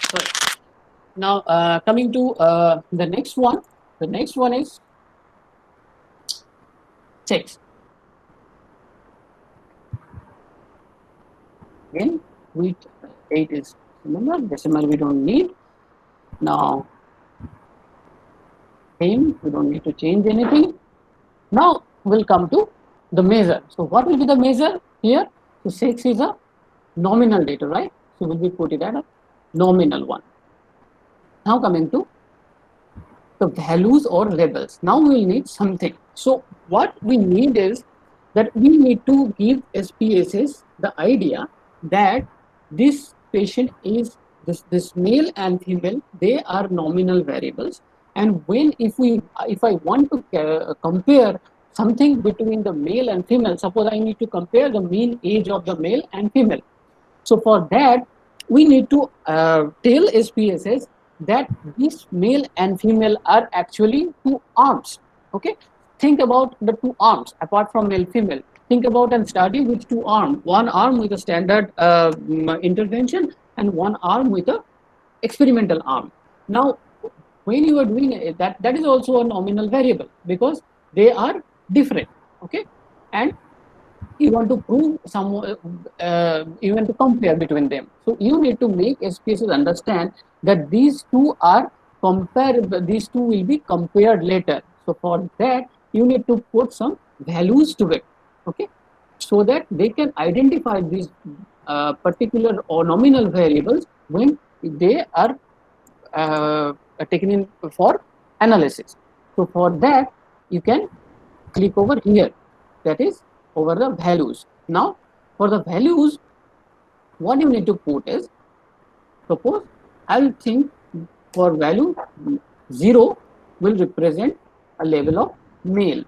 Sorry. Now, coming to the next one. The next one is sex. Again, with 8 is similar, decimal we don't need. Now, same, we don't need to change anything. Now, we'll come to the measure. So, what will be the measure here? So, 6 is a nominal data, right? So, we'll be put it at a nominal one. Now, coming to the values or labels. Now, we'll need something. So, what we need is that we need to give SPSS the idea that this patient is this male and female, they are nominal variables, and if I want to compare something between the male and female, suppose I need to compare the mean age of the male and female. So for that we need to tell SPSS that this male and female are actually 2 arms. Okay, think about the 2 arms apart from male female. Think about and study with 2 arms, 1 arm with a standard intervention and 1 arm with a experimental arm. Now, when you are doing it, that is also a nominal variable because they are different. Okay, and you want to prove some, you want to compare between them. So you need to make SPSS understand that these 2 are comparable. These 2 will be compared later. So for that, you need to put some values to it. Okay, so that they can identify these particular or nominal variables when they are taken in for analysis. So for that, you can click over here, that is over the values. Now for the values, what you need to put is, suppose I'll think for value 0 will represent a level of male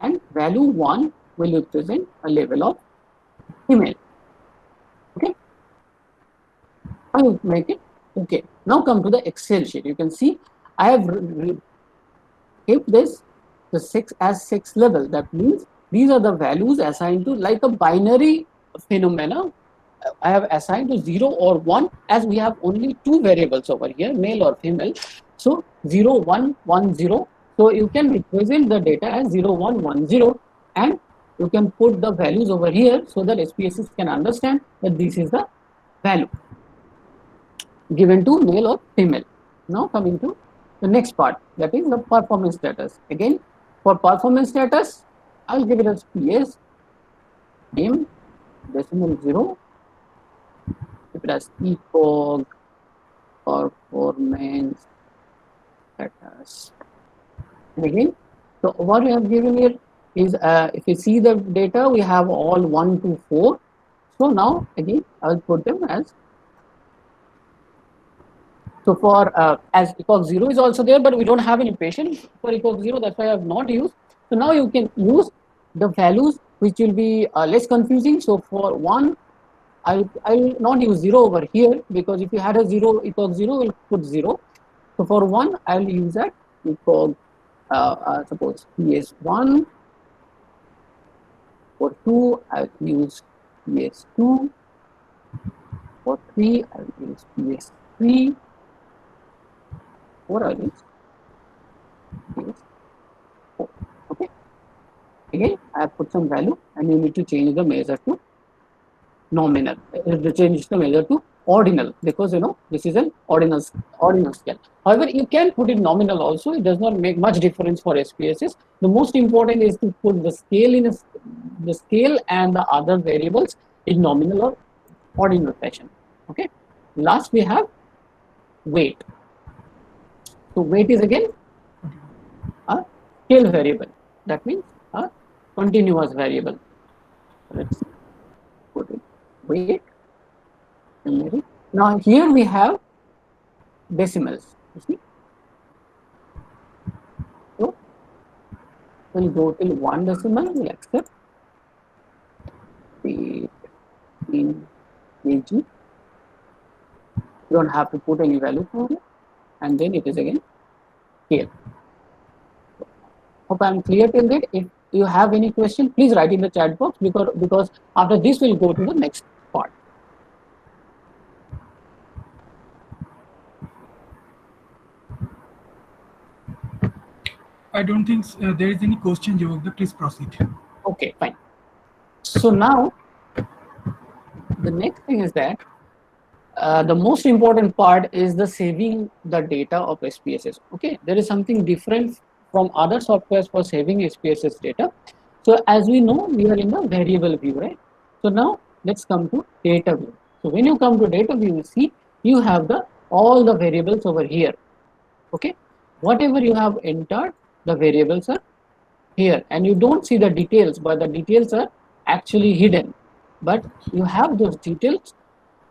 and value 1 will represent a level of female. Okay, I will make it. Okay, now come to the Excel sheet. You can see I have kept the 6 as 6 level. That means these are the values assigned to, like a binary phenomena. I have assigned to 0 or 1, as we have only 2 variables over here, male or female. So 0, 1, 1, 0. So you can represent the data as 0, 1, 1, 0, and you can put the values over here so that SPSS can understand that this is the value given to male or female. Now coming to the next part, that is the performance status. Again, for performance status, I'll give it as PS, name, decimal 0, give it as ECOG, performance status. And again, so what we have given here is, if you see the data, we have all 1 to 4. So now again, I'll put them as, so for as ECOG 0 is also there, but we don't have any patient for ECOG 0, that's why I have not used. So now you can use the values which will be less confusing. So for 1, I'll not use 0 over here, because if you had a 0, ECOG 0, we'll put 0. So for 1, I'll use that ECOG, suppose PS1. For 2, I'll use PS2. For 3, I'll use PS3. 4, I'll use PS4. Okay. Again, I have put some value, and you need to change the measure to nominal. Change the measure to ordinal, because this is an ordinal scale. However, you can put it nominal also. It does not make much difference for SPSS. The most important is to put the scale in the scale and the other variables in nominal or ordinal fashion. Okay. Last we have weight. So weight is again a scale variable. That means a continuous variable. Let's put it weight. Now here we have decimals. You see. So we'll go till 1 decimal. We'll accept the in kg. You don't have to put any value for it, and then it is again here. Hope I'm clear till that. If you have any question, please write in the chat box, because after this we'll go to the next part. I don't think there is any question, Jivagda. Please proceed. Okay, fine. So now the next thing is that the most important part is the saving the data of SPSS. Okay, there is something different from other softwares for saving SPSS data. So as we know, we are in the variable view, right? So now let's come to data view. So when you come to data view, you see you have all the variables over here. Okay, whatever you have entered, the variables are here, and you don't see the details, but the details are actually hidden. But you have those details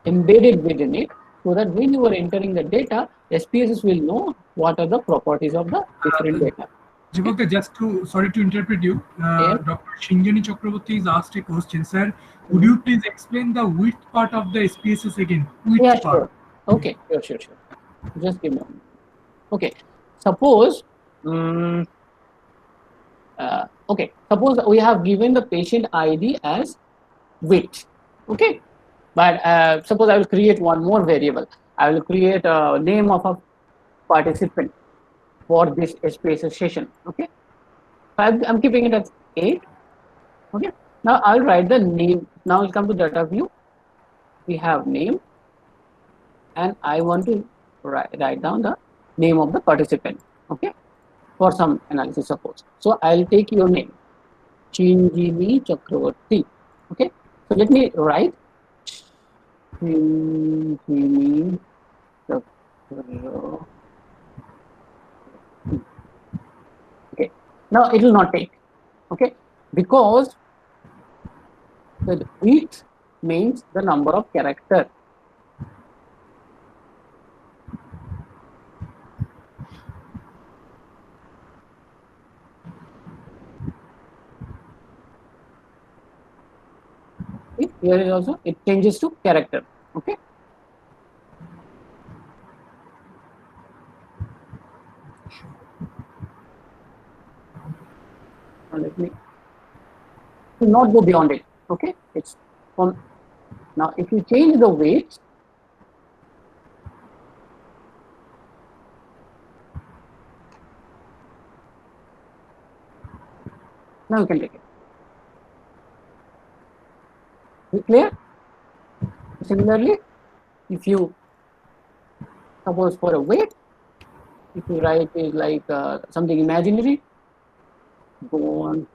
embedded within it, so that when you are entering the data, SPSS will know what are the properties of the different data. Jivagda, sorry to interrupt you. Dr. Shinjani Chakraborty has asked a question, sir. Would you please explain the width part of the SPSS again? Width part. Sure. Okay, sure. Just give me a moment. Okay, suppose, suppose we have given the patient ID as width. Okay, but suppose I will create one more variable. I will create a name of a participant for this SPSS session. Okay, I'm keeping it as 8. Okay, now I'll write the name. Now we'll come to data view. We have name, and I want to write down the name of the participant. Okay, for some analysis, suppose. So I'll take your name, Shinjini Chakraborty. Okay, so let me write Shinjini Chakraborty. Okay, now it will not take. Okay, because the width means the number of character. Here is also, it changes to character. Okay, now let me not go beyond it. Okay, it's from now. If you change the weights, now you can take it. Clear? Similarly, if you suppose for a weight, if you write it like something imaginary, go on.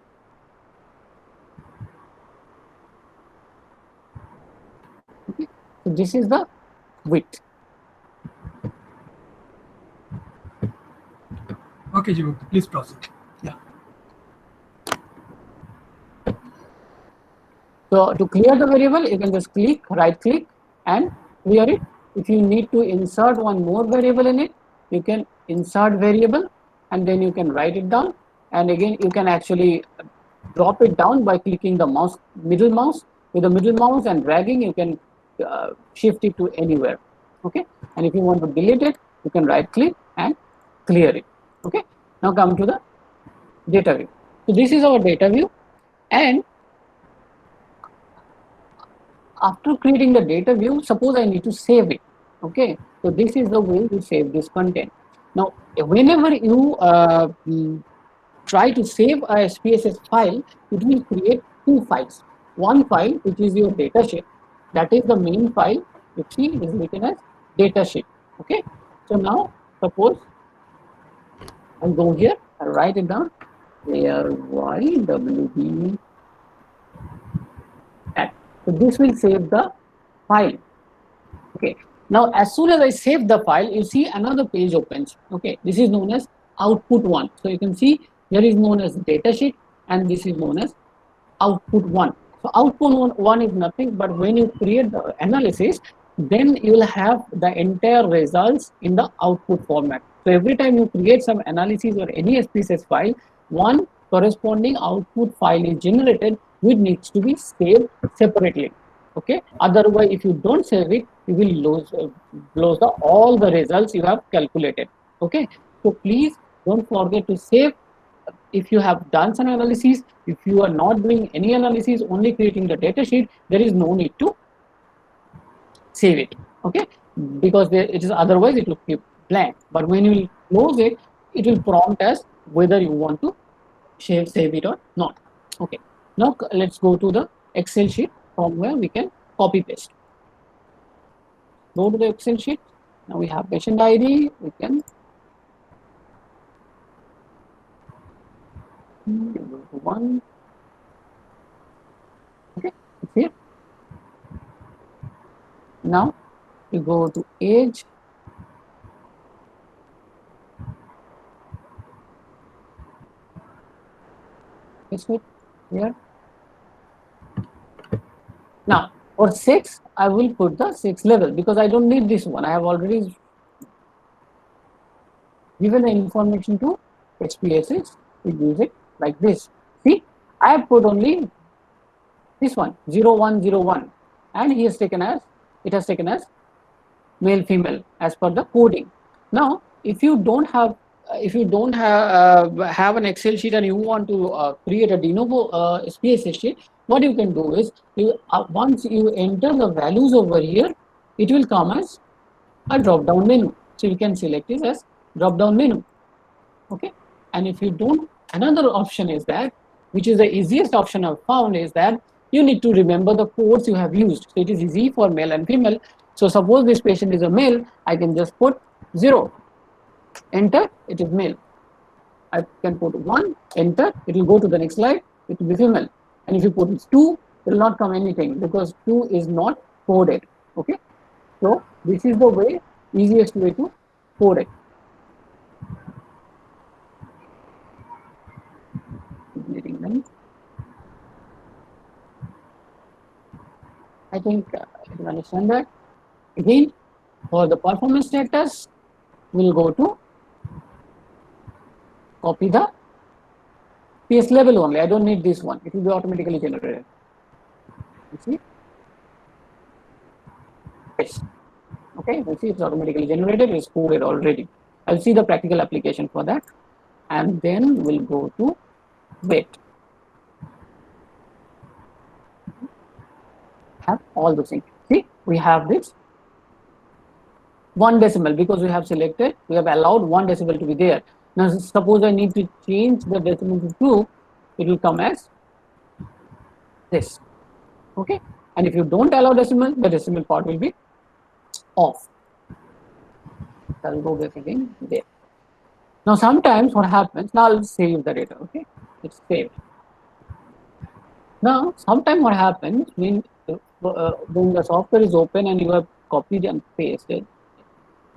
Okay. So this is the width. Okay, Jivakti, please proceed. So to clear the variable, you can just right click and clear it. If you need to insert one more variable in it, you can insert variable and then you can write it down. And again, you can actually drop it down by clicking the middle mouse. With the middle mouse and dragging, you can shift it to anywhere. Okay. And if you want to delete it, you can right click and clear it. Okay. Now come to the data view. So this is our data view, and after creating the data view, suppose I need to save it. Okay, so this is the way we save this content. Now, whenever you try to save a SPSS file, it will create two files. One file, which is your datasheet, that is the main file. You see, it is written as datasheet. Okay, so now suppose I'll go here, I'll write it down. ARYWB. So this will save the file. Okay. Now, as soon as I save the file, you see another page opens. Okay. This is known as output one. So you can see there is known as datasheet, and this is known as output one. So output one is nothing, but when you create the analysis, then you will have the entire results in the output format. So every time you create some analysis or any SPSS file, one corresponding output file is generated, which needs to be saved separately. Okay. Otherwise, if you don't save it, you will lose all the results you have calculated. Okay. So please don't forget to save. If you have done some analysis, if you are not doing any analysis, only creating the data sheet, there is no need to save it. Okay. Because it is otherwise it will keep blank. But when you will close it, it will prompt us whether you want to save it or not. Okay. Now let's go to the Excel sheet from where we can copy paste. Go to the Excel sheet. Now we have patient ID. We can go to one. Okay, it's here. Now we go to age. This one here. Now for sex, I will put the sex level because I don't need this one. I have already given the information to SPSS to use it like this. See, I have put only this one 0101, and it has taken as male female as per the coding. Now, if you don't have have an Excel sheet and you want to create a de novo SPSS sheet, what you can do is once you enter the values over here, it will come as a drop down menu. So you can select it as drop down menu. Okay, and if you don't, another option is that, which is the easiest option I've found, is that you need to remember the codes you have used. So it is easy for male and female. So suppose this patient is a male, I can just put 0, enter, it is male. I can put 1, enter, it will go to the next slide, it will be female. And if you put 2, it will not come anything because 2 is not coded. Okay, so this is the way, easiest way to code it. I think you understand that. Again, for the performance status, we'll go to copy the PS level only. I don't need this one. It will be automatically generated. You see? Yes. Okay, you see it's automatically generated. It's coded already. I'll see the practical application for that. And then we'll go to weight. Have all the things. See, we have this 1 decimal because we have selected, we have allowed 1 decimal to be there. Now, suppose I need to change the decimal to 2, it will come as this. Okay, And if you don't allow decimal, the decimal part will be off. I'll go back again there. Now sometimes what happens, now I'll save the data, okay? It's saved. Now sometimes what happens when the software is open and you have copied and pasted,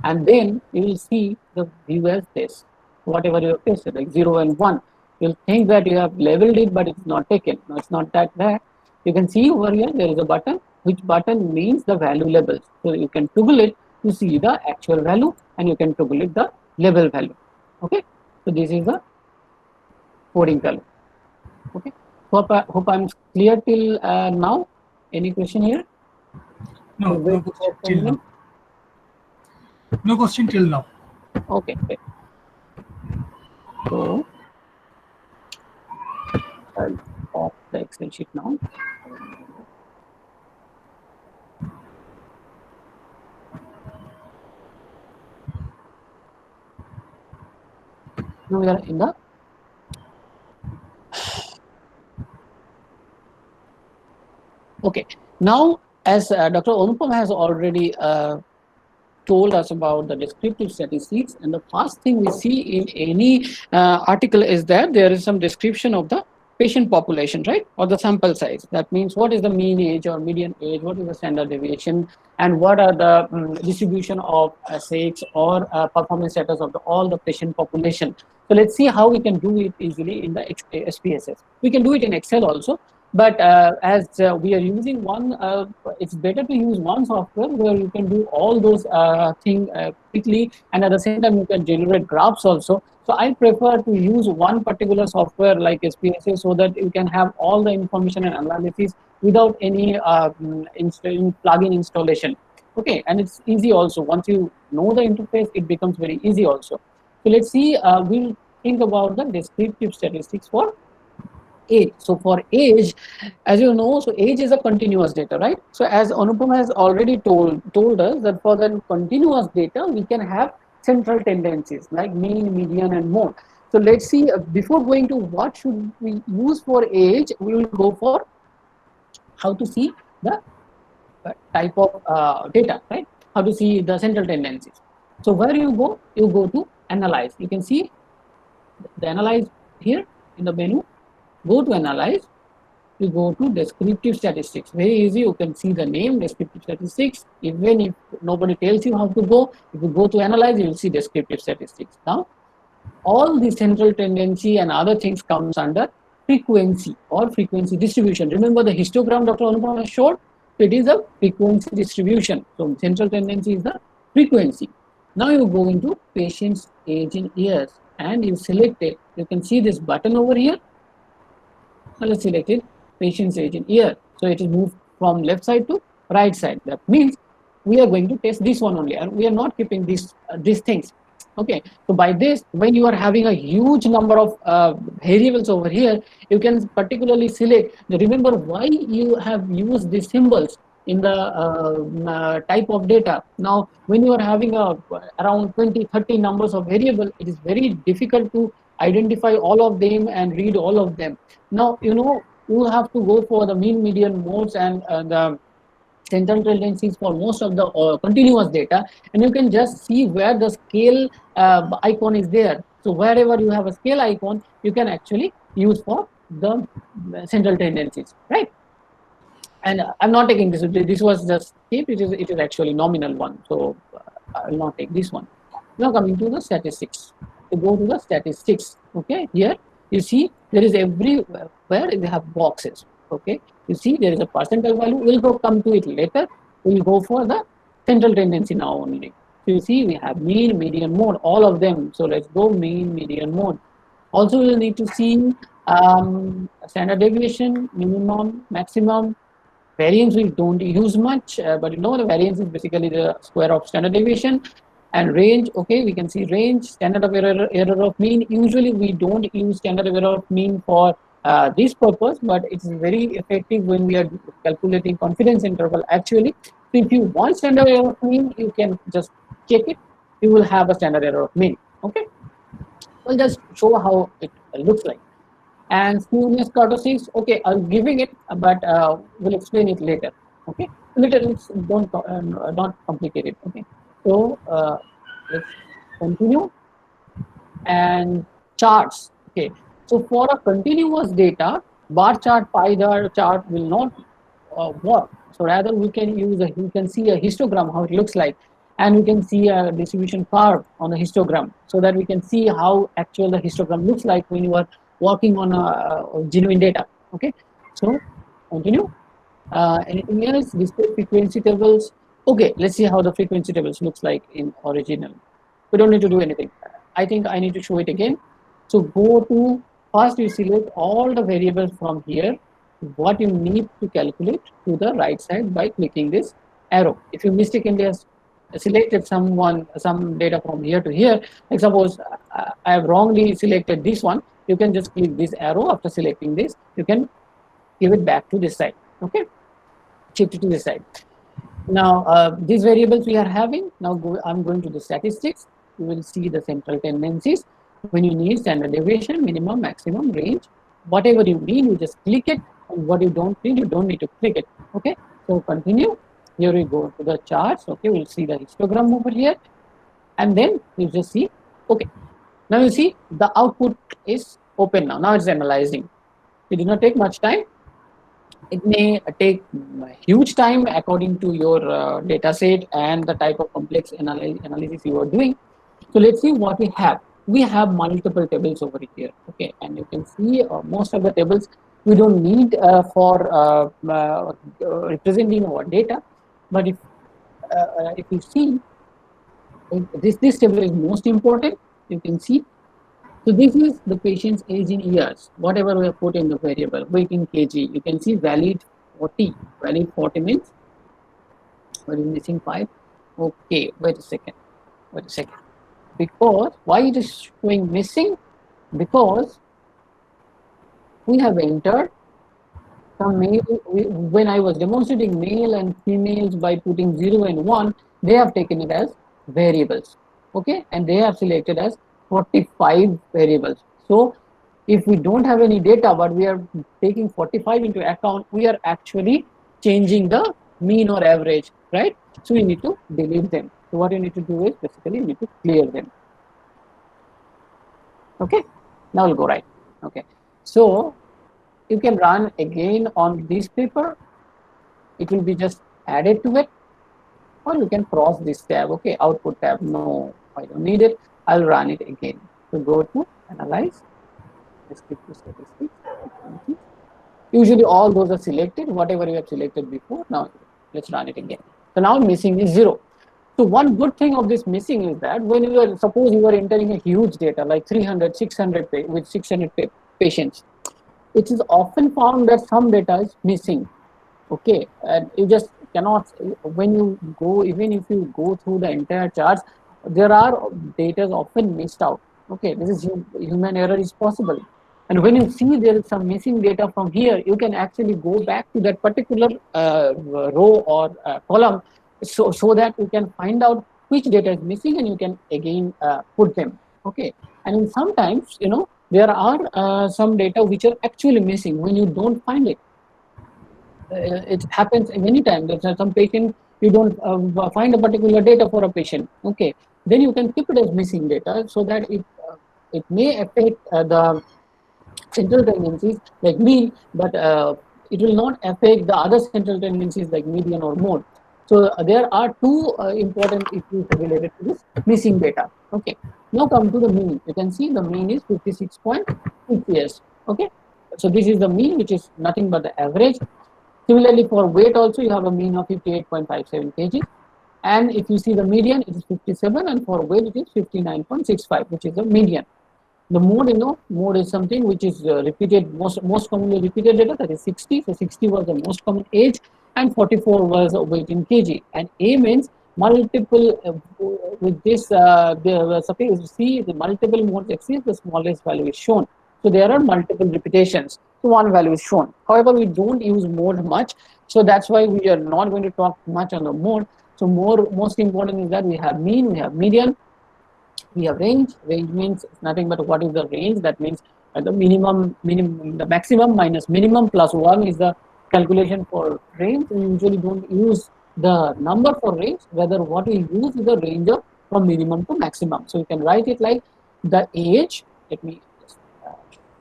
and then you will see the view as this, whatever you have pasted, like 0 and 1. You'll think that you have labeled it, but it's not taken. No, it's not that there. You can see over here, there is a button, which button means the value labels. So you can toggle it to see the actual value, and you can toggle it the label value. Okay, so this is the coding value. Okay, hope I'm clear till now. Any question here? No, no question till now. No question till now. Okay, great. So I'll off the Excel sheet now. Now we are in the okay. Now, as Dr. Anupam has already told us about the descriptive statistics, and the first thing we see in any article is that there is some description of the patient population, right, or the sample size. That means what is the mean age or median age, what is the standard deviation, and what are the distribution of sex or performance status of all the patient population. So let's see how we can do it easily in the SPSS. We can do it in Excel also, but as we are using one, it's better to use one software where you can do all those things quickly, and at the same time you can generate graphs also. So I prefer to use one particular software like SPSS, so that you can have all the information and analysis without any plugin installation. Okay, and it's easy also. Once you know the interface, it becomes very easy also. So let's see, we'll think about the descriptive statistics for age. So for age, as you know, so age is a continuous data, right? So as Anupam has already told us that for the continuous data, we can have central tendencies like mean, median, and mode. So let's see, before going to what should we use for age, we will go for how to see the type of data, right? How to see the central tendencies. So where you go to analyze. You can see the analyze here in the menu. Go to analyze, you go to descriptive statistics. Very easy, you can see the name, descriptive statistics. Even if nobody tells you how to go, if you go to analyze, you will see descriptive statistics. Now, all the central tendency and other things comes under frequency or frequency distribution. Remember the histogram Dr. Anupam has showed? So it is a frequency distribution. So central tendency is the frequency. Now you go into patient's age in years and you select it. You can see this button over here. Now let's select it, patient's age in year. So it is moved from left side to right side. That means we are going to test this one only, and we are not keeping these things. Okay, so by this, when you are having a huge number of variables over here, you can particularly select. Remember why you have used these symbols in the type of data. Now, when you are having around 20-30 numbers of variable, it is very difficult to identify all of them and read all of them. Now, you know, you have to go for the mean, median, modes, and the central tendencies for most of the continuous data, and you can just see where the scale icon is there. So wherever you have a scale icon, you can actually use for the central tendencies, right? And I'm not taking this. This was just it is actually nominal one, so I will not take this one. Now coming to the statistics. To go to the statistics, okay, here you see there is everywhere they have boxes. Okay, you see there is a percentile value. We'll come to it later. We'll go for the central tendency now only. So you see we have mean, median, mode, all of them. So let's go mean, median, mode. Also we'll need to see standard deviation, minimum, maximum. Variance we don't use much, but you know the variance is basically the square of standard deviation. And range, okay, we can see range, standard of error of mean. Usually we don't use standard of error of mean for this purpose, but it's very effective when we are calculating confidence interval actually. So if you want standard error of mean, you can just check it. You will have a standard error of mean. Okay, we'll just show how it looks like. And skewness, kurtosis, okay, I'm giving it, but we'll explain it later. Okay, little, don't not complicated. Okay, so let's continue. And charts. Okay, so for a continuous data, bar chart, pie chart will not work. So rather we can use we can see a histogram, how it looks like, and we can see a distribution curve on the histogram, so that we can see how actual the histogram looks like when you are working on a genuine data. Okay, so continue. Anything else? Display frequency tables. Okay, let's see how the frequency tables looks like in original. We don't need to do anything. I think I need to show it again. So go to, first you select all the variables from here, what you need to calculate to the right side by clicking this arrow. If you mistakenly have selected some data from here to here, like suppose I have wrongly selected this one, you can just click this arrow. After selecting this, you can give it back to this side. Okay, shift it to this side. Now these variables we are having, now I'm going to the statistics. You will see the central tendencies. When you need standard deviation, minimum, maximum, range, whatever you need, you just click it, and what you don't need, you don't need to click it. Okay, so continue. Here we go to the charts. Okay, we'll see the histogram over here, and then you just see. Okay, now you see the output is open now. Now it's analyzing. It did not take much time. It may take huge time according to your data set and the type of complex analysis you are doing. So let's see what we have. We have multiple tables over here. Okay, and you can see most of the tables we don't need for representing our data. But if you see, this table is most important. You can see. So this is the patient's age in years, whatever we have put in the variable, weight in kg. You can see valid 40. Valid 40 means, what is missing 5? Okay, wait a second. Because, why it is showing missing? Because we have entered some male, when I was demonstrating male and females by putting 0 and 1, they have taken it as variables. Okay, and they have selected as 45 variables. So if we don't have any data, but we are taking 45 into account, we are actually changing the mean or average, right? So we need to delete them. So what you need to do is basically you need to clear them. Okay, now we'll go right. Okay, so you can run again on this paper. It will be just added to it, or you can cross this tab. Okay, output tab. No, I don't need it. I'll run it again. So go to analyze, statistics. Usually all those are selected, whatever you have selected before. Now let's run it again. So now missing is 0. So one good thing of this missing is that when you are, suppose you are entering a huge data like 300, 600 with 600 patients, it is often found that some data is missing. Okay, and you just cannot, when you go, even if you go through the entire charts, there are data often missed out. Okay, this is human error is possible. And when you see there is some missing data from here, you can actually go back to that particular row or column, so that you can find out which data is missing and you can again put them. Okay, and sometimes, you know, there are some data which are actually missing when you don't find it. It happens many times. There's some patient, you don't find a particular data for a patient. Okay, then you can keep it as missing data, so that it may affect the central tendencies like mean, but it will not affect the other central tendencies like median or mode. So there are two important issues related to this missing data. Okay, now come to the mean. You can see the mean is 56.6 years. Okay, so this is the mean, which is nothing but the average. Similarly, for weight also you have a mean of 58.57 kg, and if you see the median, it is 57, and for weight it is 59.65, which is the median. The mode, you know, mode is something which is repeated, most commonly repeated data, that is 60. So 60 was the most common age, and 44 was weight in kg. And A means multiple with this suppose C, the multiple modes exist, the smallest value is shown. So there are multiple repetitions, so one value is shown. However, we don't use mode much, so that's why we are not going to talk much on the mode. So most important is that we have mean, we have median, we have range. Range means nothing but what is the range. That means the maximum minus minimum plus 1 is the calculation for range, we usually don't use the number for range, rather what we use is the range of from minimum to maximum. So you can write it like the age. Let me just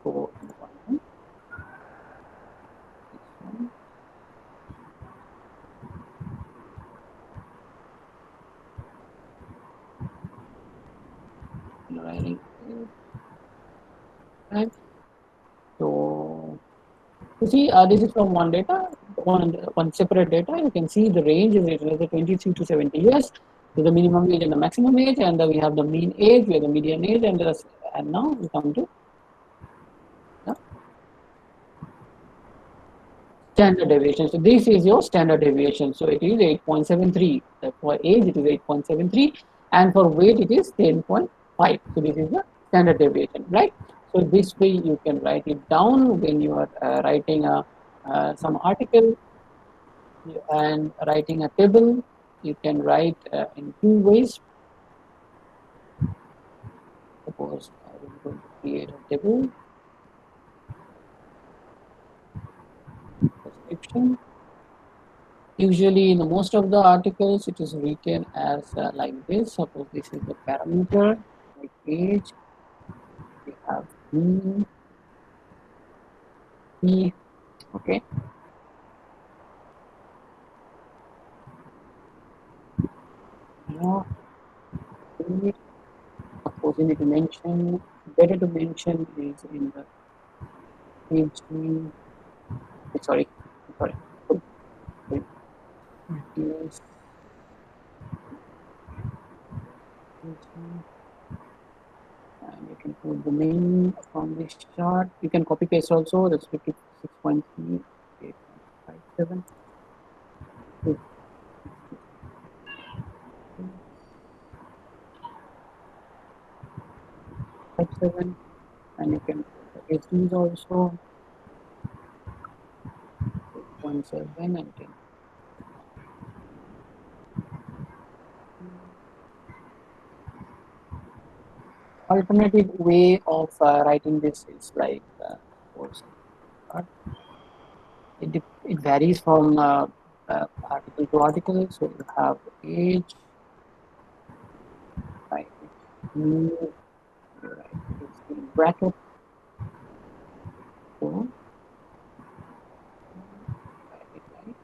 show one. Writing it. Right. So you see, this is from one data, one separate data. You can see the range is 23 to 70 years. So the minimum age and the maximum age, and we have the mean age, we have the median age, and now we come to standard deviation. So this is your standard deviation. So it is 8.73. For age, it is 8.73, and for weight, it is 10.5. So this is the standard deviation, right? So this way you can write it down when you are writing some article and writing a table. You can write in two ways. Suppose I am going to create a table. Description. Usually in most of the articles it is written as like this. Suppose this is the parameter, like age, we have mean, P, okay. Now, suppose you need to mention, better to mention is in the page, sorry. Yes. And you can put the name from this chart. You can copy paste also. That's 56.3, 8.57. 57, and you can put the HDs also. 8.7 and 10. Alternative way of writing this is like it varies from article to article. So you have age, right? You write this in bracket. So write it like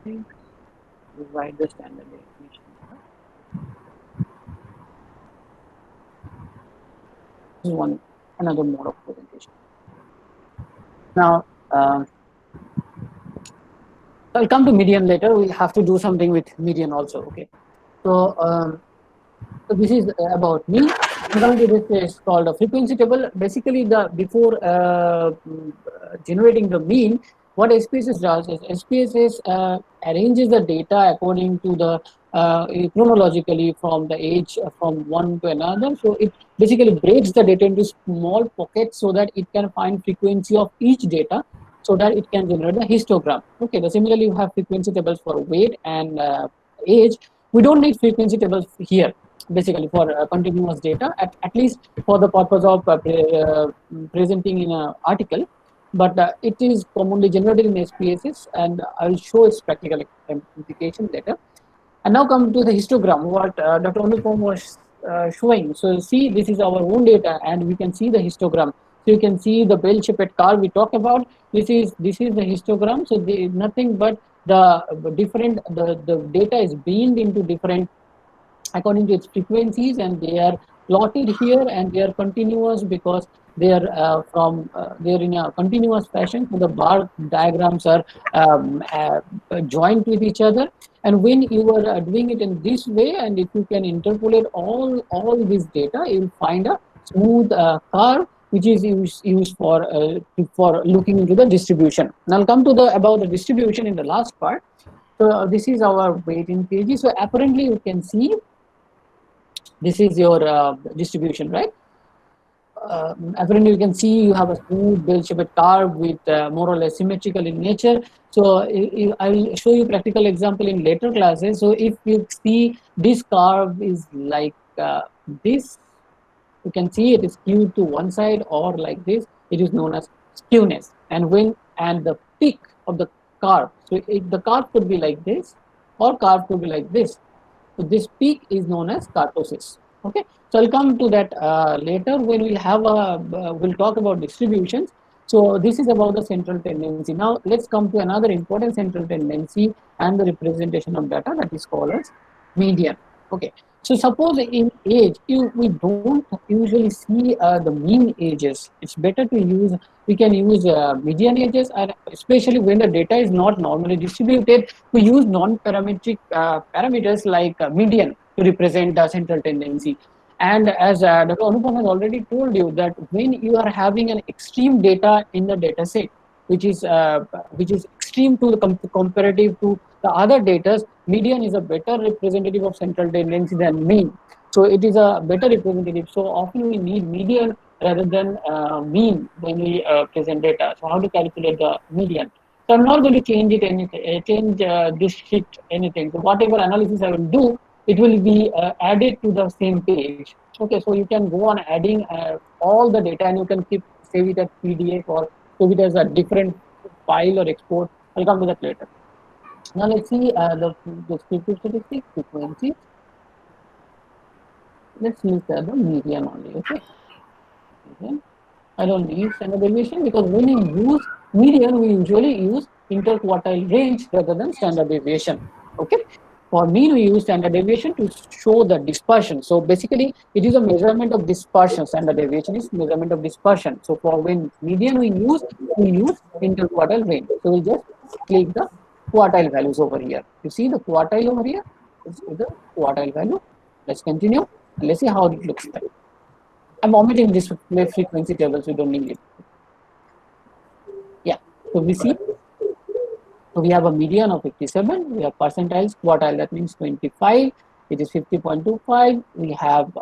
you write the standard definition. This is another mode of presentation. Now, I'll come to median later. We have to do something with median also. Okay. So, so this is about me. Currently, this is called a frequency table. Basically, before generating the mean, what SPSS does is SPSS arranges the data according to the chronologically from the age from one to another. So it basically breaks the data into small pockets so that it can find frequency of each data, so that it can generate the histogram. Okay. Similarly, you have frequency tables for weight and age. We don't need frequency tables here. Basically for continuous data, at least for the purpose of presenting in an article, but it is commonly generated in SPSS, and I will show its practical implication later. And now come to the histogram, what Dr. Anupam was showing. So see, this is our own data, and we can see the histogram. So you can see the bell-shaped curve we talked about. This is the histogram. So nothing but the data is beamed into different according to its frequencies, and they are plotted here, and they are continuous because they are they're in a continuous fashion. So the bar diagrams are joined with each other, and when you are doing it in this way, and if you can interpolate all this data, you will find a smooth curve which is used for looking into the distribution. And I'll come to about the distribution in the last part. So this is our weight in kg. So apparently you can see this is your distribution, right? apparently you can see you have a smooth bell-shaped curve with more or less symmetrical in nature. So I will show you practical example in later classes. So if you see this curve is like this, you can see it is skewed to one side, or like this, it is known as skewness. And the peak of the curve, so the curve could be like this, or curve could be like this. So this peak is known as kurtosis. Okay, so I'll come to that later when we'll talk about distributions. So this is about the central tendency. Now let's come to another important central tendency and the representation of data, that is called as median. Okay, so suppose in age, we don't usually see the mean ages. It's better to use, we can use median ages, and especially when the data is not normally distributed, we use non-parametric parameters like median to represent the central tendency. And as Dr. Anupam has already told you, that when you are having an extreme data in the data set, which is extreme to the comparative to the other data, median is a better representative of central tendency than mean. So it is a better representative. So often we need median rather than mean when we present data. So how to calculate the median? So I'm not going to change this sheet anything. So whatever analysis I will do, it will be added to the same page. Okay, so you can go on adding all the data, and you can save it as PDF or save it as a different file or export. I'll come to that later. Now let's see the descriptive statistics, frequency. Let's use the median only. Okay. Median. I don't need standard deviation, because when we use median, we usually use interquartile range rather than standard deviation. Okay. For mean, we use standard deviation to show the dispersion. So basically, it is a measurement of dispersion. Standard deviation is measurement of dispersion. So for when median we use interquartile range. So we just click the quartile values over here. You see the quartile over here? This is the quartile value. Let's continue and let's see how it looks like. I'm omitting this frequency tables, we don't need it. Yeah, so we see, so we have a median of 57, we have percentiles, quartile, that means 25, it is 50.25, we have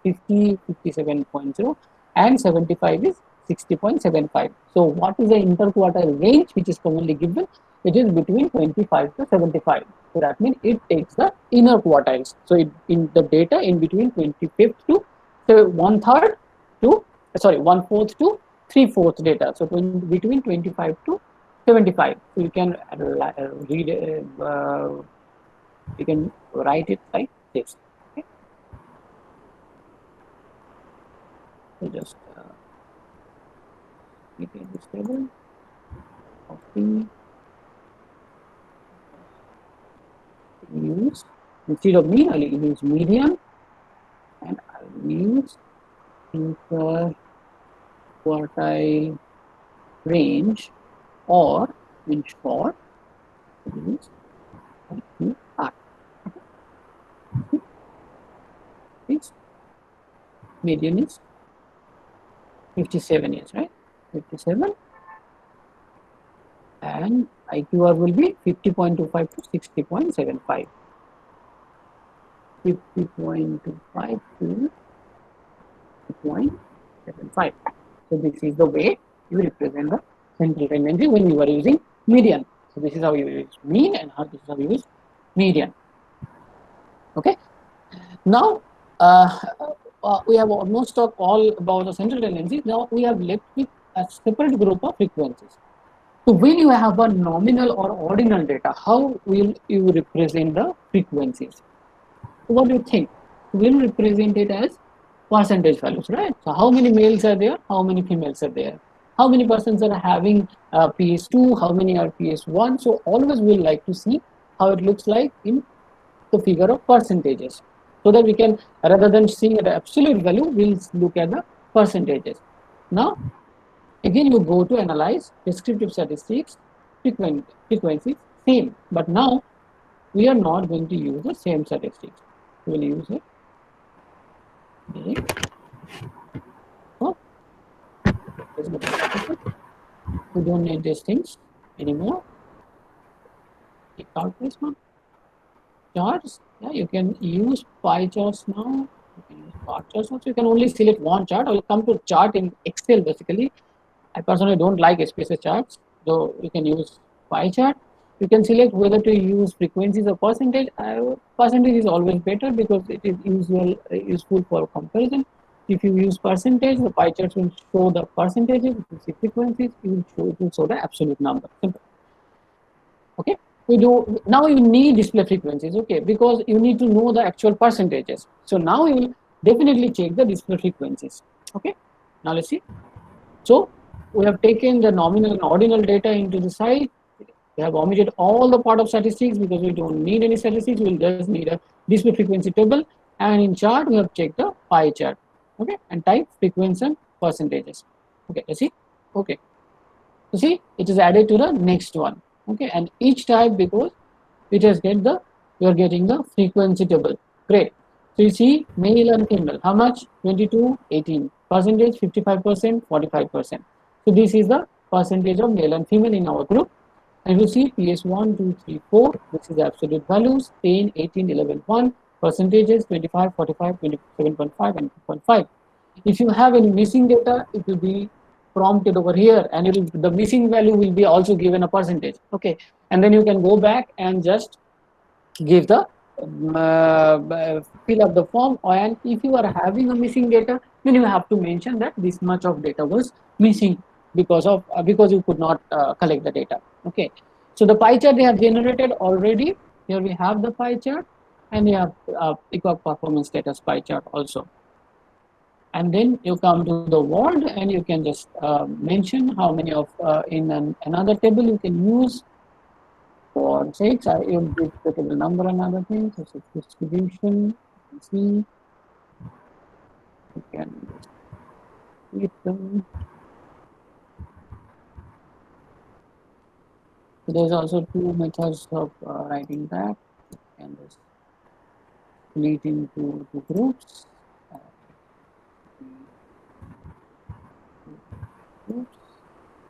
50, 57.0, and 75 is 60.75. So what is the interquartile range which is commonly given? It is between 25 to 75. So that means it takes the inner quartiles. So in the data in between 25th to 1/3 to, sorry, 1/4 to 3/4 data. So between 25 to 75. So you can read, you can write it like this. Okay. So just make this table. Copy. Use, instead of mean, I'll use median, and I'll use interquartile range, or in short, use IQR. This median is 57 years, right? 57, and IQR will be 50.25 to 60.75. 50.25 to 60.75. So this is the way you represent the central tendency when you are using median. So this is how you use mean, and this is how you use median. Okay. Now we have almost talked all about the central tendency. Now we have left with a separate group of frequencies. So when you have a nominal or ordinal data, how will you represent the frequencies? So what do you think? We'll represent it as percentage values, right? So how many males are there? How many females are there? How many persons are having PS2? How many are PS1? So always we'll like to see how it looks like in the figure of percentages, so that we can, rather than seeing the absolute value, we'll look at the percentages. Now, again, you go to analyze descriptive statistics, frequencies, same. But now we are not going to use the same statistics. We will use it. Okay. Oh. We don't need these things anymore. Take out this one. Charts. Yeah, you can use pie charts now. You can use bar charts. So you can only select one chart. I will come to chart in Excel basically. I personally don't like SPSS charts, though you can use pie chart. You can select whether to use frequencies or percentage. Percentage is always better because it is useful for comparison. If you use percentage, the pie charts will show the percentages. If you see frequencies, it will show the absolute number. Simple. Okay. Now you need display frequencies, okay, because you need to know the actual percentages. So now you will definitely check the display frequencies. Okay. Now let's see. So we have taken the nominal and ordinal data into the side. We have omitted all the part of statistics because we don't need any statistics. We'll just need a display frequency table. And in chart, we have checked the pie chart. Okay, and type frequency and percentages. Okay, let's see. Okay. So see, it is added to the next one. Okay, and each type because it has get the you are getting the frequency table. Great. So you see male and female. How much? 22, 18. Percentage 55%, 45%. So this is the percentage of male and female in our group. And you see PS1, 2, 3, 4. This is the absolute values 10, 18, 11, 1. Percentages 25, 45, 27.5, and 2.5. If you have any missing data, it will be prompted over here, and the missing value will be also given a percentage. Okay, and then you can go back and just give the fill up the form. And if you are having a missing data, then you have to mention that this much of data was missing because you could not collect the data. Okay, so the pie chart they have generated already. Here we have the pie chart, and we have ECOG performance status pie chart also. And then you come to the word, and you can just mention how many of in another table you can use. For 6, I will give the table number and other things. So 6 distribution. You can see. You can keep them. So there's also 2 methods of writing that. You can just split into 2 groups. Groups.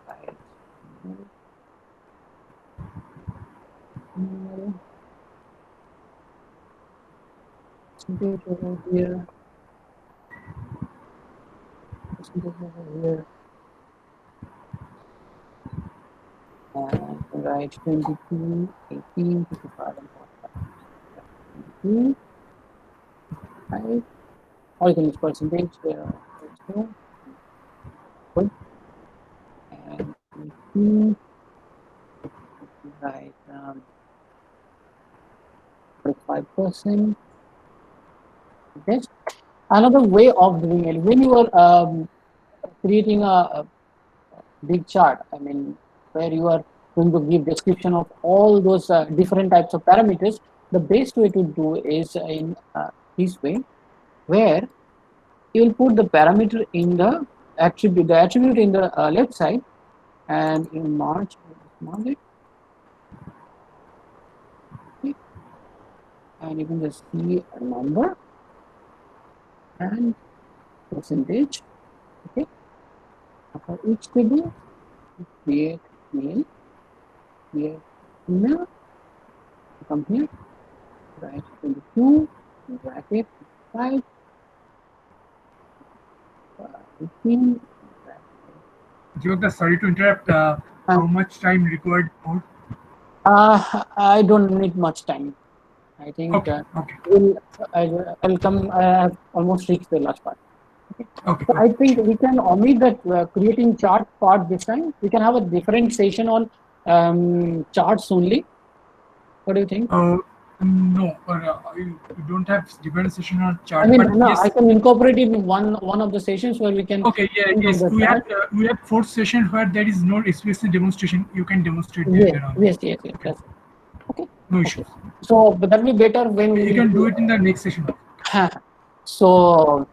Right. Percentage over here. Percentage over here. And write 22, 18, 55, and 45. 22, 5. Or you can use percentage. Let's go. Good. And 18. Right. 45%. Okay. Another way of doing it, when you are creating a big chart, I mean, where you are going to give description of all those different types of parameters, the best way to do is in this way, where you will put the parameter in the attribute in the left side, and in March it. Okay. And you can just see a number and percentage. Okay. For each table, create male, create female, come here, write 22, bracket 5, 15. Jyoga, sorry to interrupt. How much time required for? I don't need much time. I think Okay. I'll come. I have almost reached the last part. Okay. So I think we can omit that creating chart part this time. We can have a different session on charts only. What do you think? No, you don't have different session on chart. I mean, but no, yes. I can incorporate it in one of the sessions where we can. Okay, yeah, yes. We have 4th session where there is no explicit demonstration. You can demonstrate later on. Yes. That's okay. No issues. So, but that will be better when you can do it in the next session. So.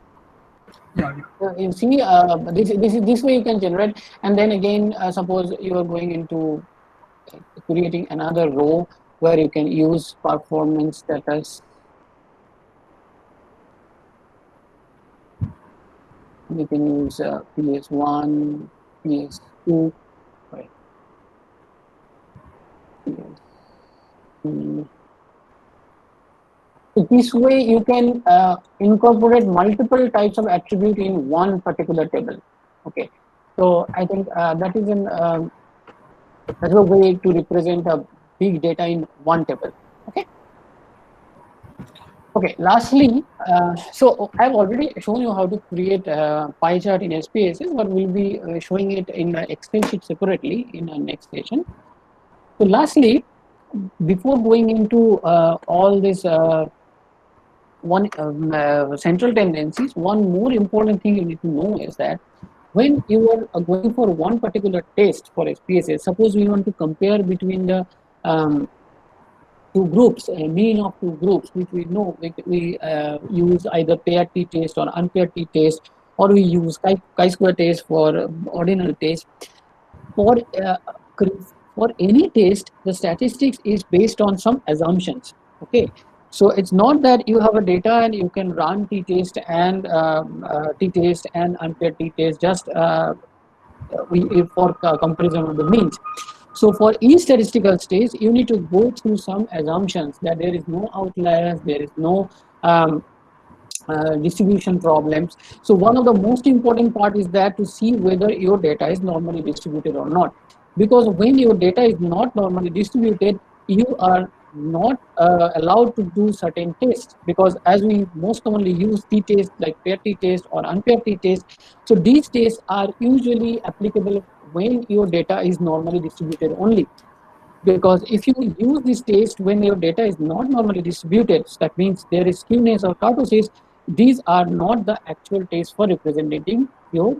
Yeah. You see, this way you can generate, and then again, suppose you are going into creating another row where you can use performance status. You can use PS1, PS2, right? PS3. So this way you can incorporate multiple types of attribute in one particular table. Okay, so I think that's a way to represent a big data in one table. Okay. Okay. Lastly, so I've already shown you how to create a pie chart in SPSS, but we'll be showing it in the Excel sheet separately in our next session. So lastly, before going into all this central tendencies, one more important thing you need to know is that when you are going for one particular test for SPSS, suppose we want to compare between the two groups, a mean of two groups, which we know we use either paired t-test or unpaired t-test, or we use chi-square test for ordinal test. For any test, the statistics is based on some assumptions. Okay, so it's not that you have a data and you can run t-test and unpaired t-test just for comparison of the means. So for each statistical stage, you need to go through some assumptions that there is no outliers, there is no distribution problems. So one of the most important part is that to see whether your data is normally distributed or not. Because when your data is not normally distributed, you are not allowed to do certain tests, because as we most commonly use t-test like paired t-test or unpaired t-test, so these tests are usually applicable when your data is normally distributed only. Because if you use this test when your data is not normally distributed, that means there is skewness or kurtosis, these are not the actual tests for representing your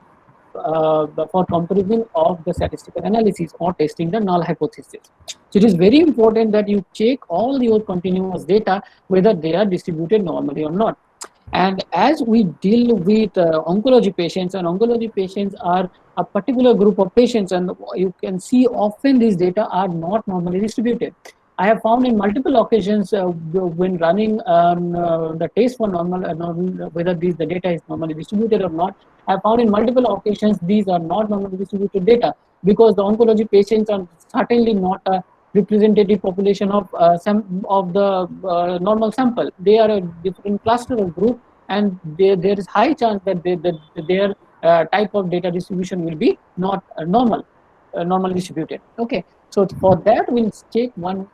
for comparison of the statistical analysis or testing the null hypothesis. So it is very important that you check all your continuous data whether they are distributed normally or not. And as we deal with oncology patients, and oncology patients are a particular group of patients, and you can see often these data are not normally distributed. I have found in multiple occasions when running the test for whether the data is normally distributed or not. I have found in multiple occasions these are not normally distributed data, because the oncology patients are certainly not a representative population of the normal sample. They are a different cluster of group, and there is high chance that their type of data distribution will be not normally distributed. Okay, so for that we'll check one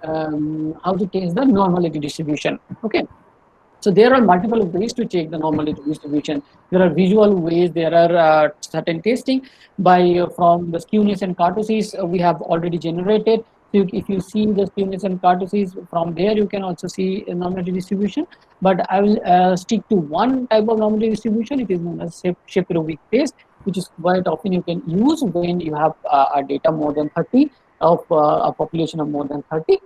how to test the normality distribution. Okay, so there are multiple ways to check the normality distribution. There are visual ways, there are certain testing by from the skewness and kurtosis we have already generated. So if you see the skewness and kurtosis from there, you can also see a normality distribution. But I will stick to one type of normality distribution. It is known as Shapiro-Wilk test, which is quite often you can use when you have a data more than 30 of a population of more than 30.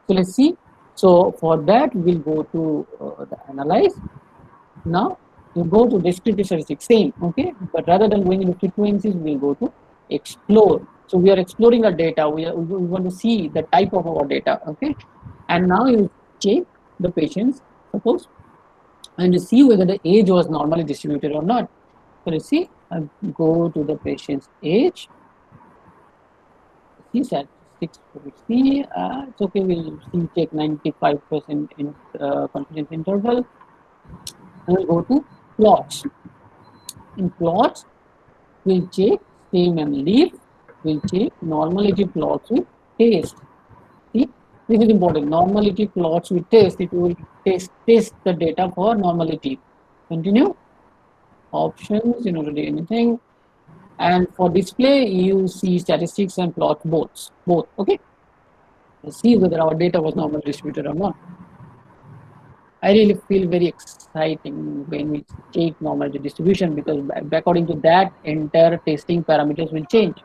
So let's see. So for that, we'll go to the analyze. Now you go to descriptive statistics, same, okay? But rather than going into frequencies, we'll go to explore. So we are exploring the data. We want to see the type of our data, okay? And now you check the patients, suppose, and you see whether the age was normally distributed or not. So let's see, I'll go to the patient's age. See statistics, see, it's okay, we'll see take 95% in confidence interval. And we'll go to plots. In plots, we'll check same and leaf. We'll check normality plots with test. See, this is important. Normality plots with test. It will test the data for normality. Continue. Options, you know, to do anything. And for display, you see statistics and plot both. Okay. Let's see whether our data was normally distributed or not. I really feel very exciting when we take normality distribution, because according to that, entire testing parameters will change.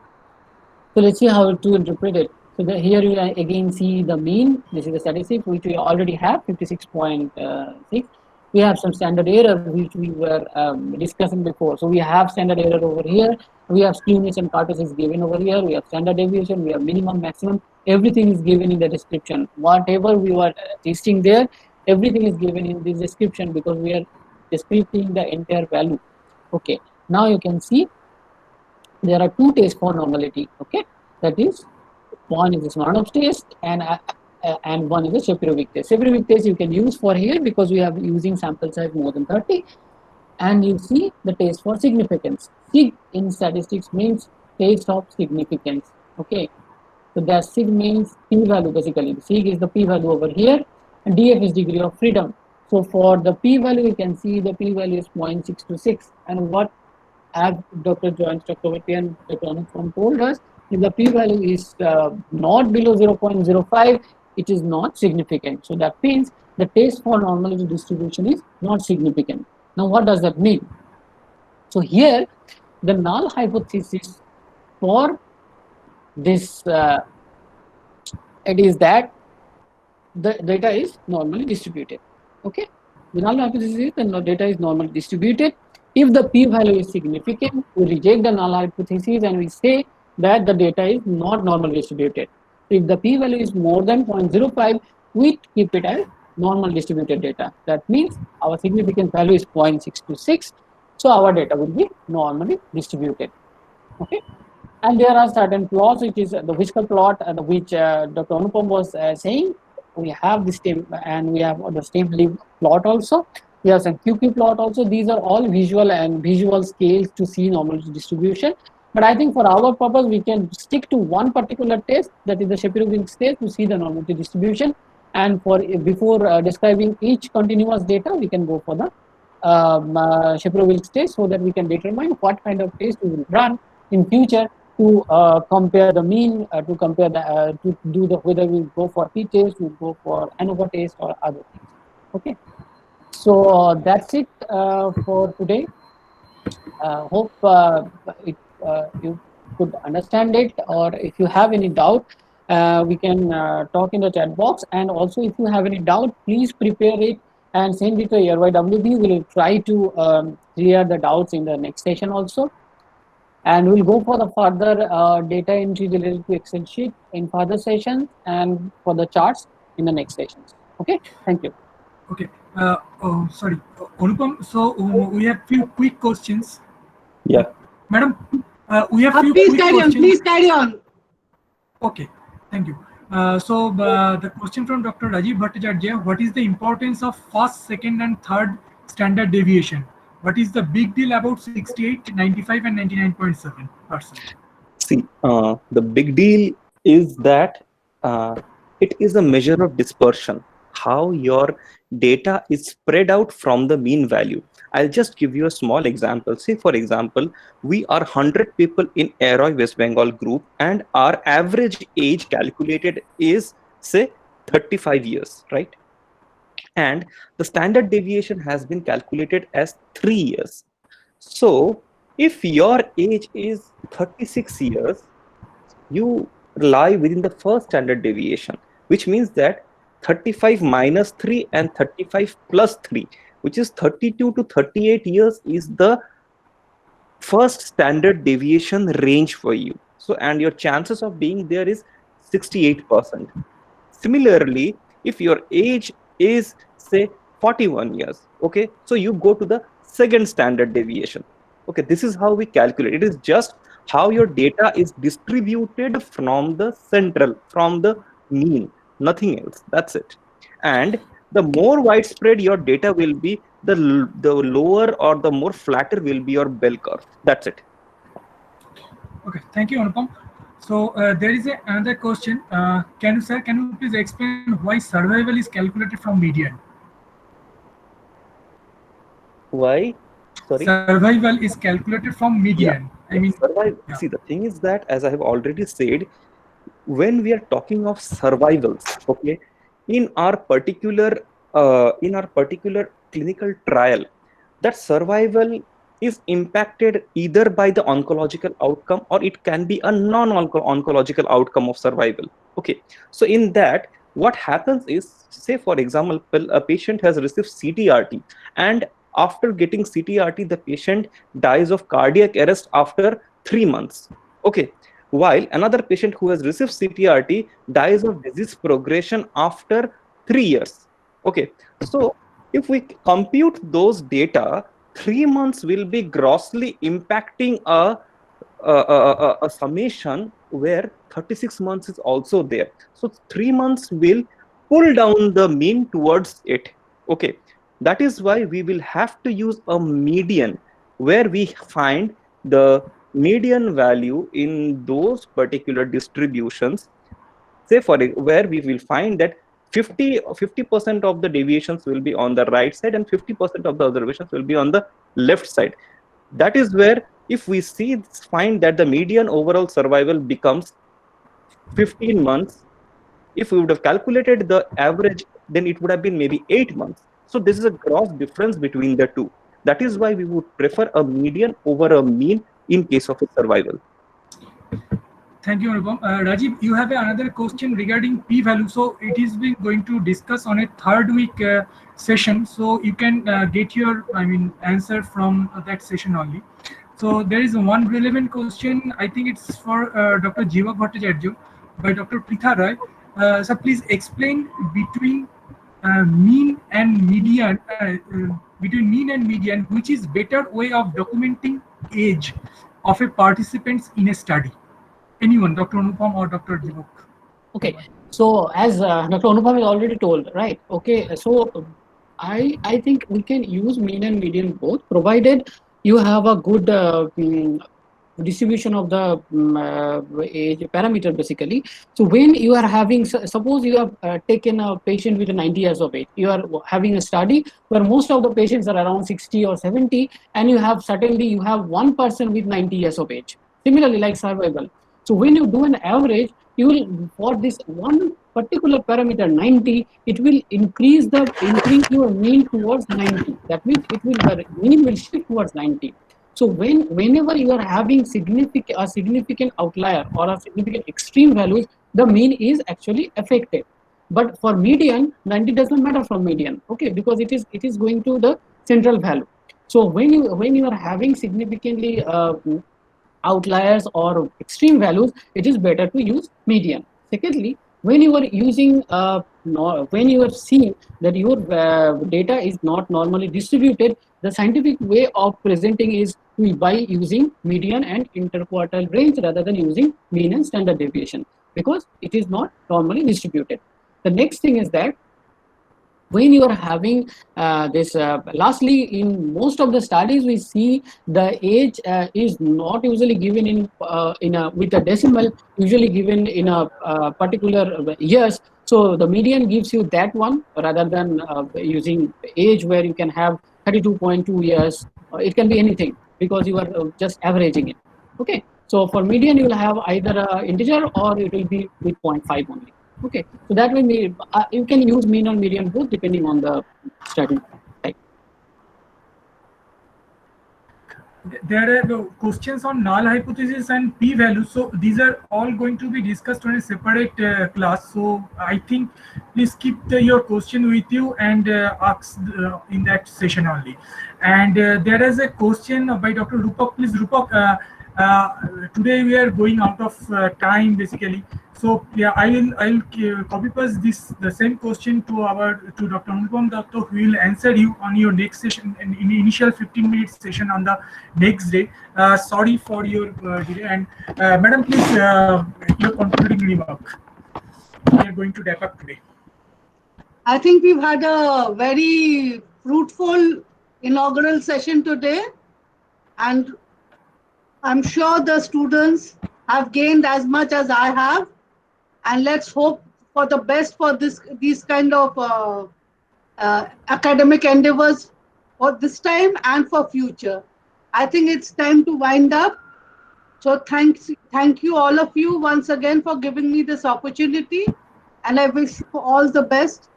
So let's see how to interpret it. So here you again see the mean. This is the statistic which we already have, 56.6. We have some standard error which we were discussing before. So we have standard error over here. We have skewness and kurtosis given over here. We have standard deviation. We have minimum, maximum. Everything is given in the description. Whatever we were testing there, everything is given in this description, because we are describing the entire value. Okay. Now you can see there are two tests for normality. Okay. That is, one is the Smirnov test, and and one is the Shapirovic test. Shapirovic test you can use for here because we have using sample size more than 30, and you see the test for significance. Sig in statistics means test of significance. Okay, so the sig means p-value basically. Sig is the p-value over here, and df is degree of freedom. So for the p-value, you can see the p-value is 0.626, and what have Dr. Joyce Chakravarti and Dr. Anupam told us, if the p-value is not below 0.05, it is not significant. So that means the test for normality distribution is not significant. Now, what does that mean? So here, the null hypothesis for this it is that the data is normally distributed. Okay, the null hypothesis is the data is normally distributed. If the p-value is significant, we reject the null hypothesis and we say that the data is not normally distributed. If the p-value is more than 0.05, we keep it as normal distributed data. That means our significance value is 0.626, so our data will be normally distributed. Okay, and there are certain plots, which is the Whisker plot, which Dr. Anupam was saying. We have the stem, and we have the stem leaf plot also. We have some QQ plot also. These are all visual scales to see normality distribution. But I think for our purpose, we can stick to one particular test, that is the Shapirovic test, to see the normality distribution. And for before describing each continuous data, we can go for the Shapirovic test, so that we can determine what kind of test we will run in future to compare the mean, to compare the to do the whether we go for t-test, we go for ANOVA test or other things. Okay, so that's it for today. Hope you could understand it, or if you have any doubt, we can talk in the chat box. And also, if you have any doubt, please prepare it and send it to ARYWB. We will try to clear the doubts in the next session also. And we'll go for the further data entry related to Excel sheet in further sessions, and for the charts in the next sessions. Okay, thank you. Okay, sorry, Anupam. So we have few quick questions. Yeah. Madam, we have few Please quick carry on. questions. Please carry on. Okay, thank you. So the question from Dr. Rajiv Bhattacharya: what is the importance of first, second, and third standard deviation? What is the big deal about 68, 95, and 99.7%? See, the big deal is that it is a measure of dispersion, how your data is spread out from the mean value. I'll just give you a small example. Say, for example, we are 100 people in AROI West Bengal group, and our average age calculated is, say, 35 years, right? And the standard deviation has been calculated as 3 years. So if your age is 36 years, you lie within the first standard deviation, which means that 35 minus 3 and 35 plus 3, which is 32 to 38 years, is the first standard deviation range for you. So, and your chances of being there is 68%. Similarly, if your age is, say, 41 years, okay, so you go to the second standard deviation. Okay, this is how we calculate. It is just how your data is distributed from the central, from the mean, nothing else. That's it. And the more widespread your data will be, the lower or the more flatter will be your bell curve. That's it. Okay, thank you, Anupam. So there is another question. Can you please explain why survival is calculated from median? Why? Sorry? Survival is calculated from median. Yeah. I mean, yeah. See, the thing is that, as I have already said, when we are talking of survivals, okay, in our particular clinical trial, that survival is impacted either by the oncological outcome, or it can be a non-oncological outcome of survival. Okay, so in that, what happens is, say for example, a patient has received CTRT, and after getting CTRT, the patient dies of cardiac arrest after 3 months. Okay, while another patient who has received CTRT dies of disease progression after 3 years. Okay, so if we compute those data, 3 months will be grossly impacting a a summation where 36 months is also there. So 3 months will pull down the mean towards it. Okay, that is why we will have to use a median where we find the median value in those particular distributions. Say for where we will find that 50% of the deviations will be on the right side and 50% of the observations will be on the left side. That is where if we find that the median overall survival becomes 15 months, if we would have calculated the average, then it would have been maybe 8 months. So this is a gross difference between the two. That is why we would prefer a median over a mean in case of a survival. Thank you, Anupam. Rajiv, you have another question regarding p-value. So it is going to discuss on a third week session. So you can get your, answer from that session only. So there is one relevant question. I think it's for Dr. Jiva Bhattacharya by Dr. Pritha Roy. So please explain between mean and median, which is better way of documenting age of a participants in a study. Anyone, Dr. Anupam or Dr. Jivok? Okay, so as Dr. Anupam has already told, right? Okay, so I think we can use mean and median both, provided you have a good distribution of the age parameter basically. So when you are having, suppose you have taken a patient with 90 years of age, you are having a study where most of the patients are around 60 or 70, and you have one person with 90 years of age. Similarly, like survival. So when you do an average, you will, for this one particular parameter 90, it will increase your mean towards 90. That means the mean will shift towards 90. So whenever you are having a significant outlier or a significant extreme values, the mean is actually affected. But for median, 90 doesn't matter for median, okay, because it is going to the central value. So when you are having significantly outliers or extreme values, it is better to use median. Secondly, when you are using when you are seeing that your data is not normally distributed, the scientific way of presenting is by using median and interquartile range rather than using mean and standard deviation, because it is not normally distributed. The next thing is that when you are having lastly, in most of the studies we see the age is not usually given in with a decimal, usually given in a particular years. So the median gives you that one rather than using age where you can have 32.2 years. It can be anything because you are just averaging it. Okay, so for median you will have either integer or it will be with 0.5 only. Okay, so that will be you can use mean or median both depending on the study type. There are questions on null hypothesis and p-value. So these are all going to be discussed on a separate class. So I think please keep your question with you and ask in that session only. And there is a question by Dr. Rupak. Please, Rupak, today we are going out of time basically. So yeah, I'll copy paste the same question to Dr. Anupam Datta, who will answer you on your next session, in initial 15-minute session on the next day. Sorry for your delay. And Madam, please your concluding remark. We are going to wrap up today. I think we've had a very fruitful inaugural session today, and I'm sure the students have gained as much as I have. And let's hope for the best for these kind of academic endeavors for this time and for future. I think it's time to wind up. So thank you all of you once again for giving me this opportunity, and I wish you all the best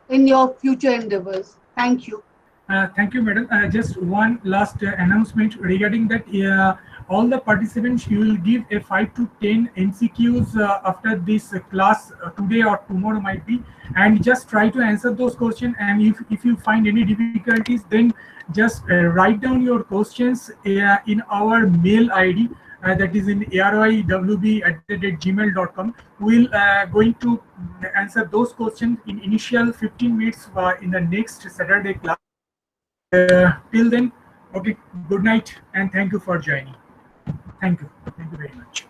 in your future endeavors. Thank you. Thank you, madam. Just one last announcement regarding that. All the participants, you will give a 5 to 10 MCQs after this class today or tomorrow might be, and just try to answer those questions. And if you find any difficulties, then just write down your questions in our mail ID that is in aroiwb@gmail.com. We'll going to answer those questions in initial 15 minutes in the next Saturday class. Till then, okay, good night and thank you for joining. Thank you. Thank you very much.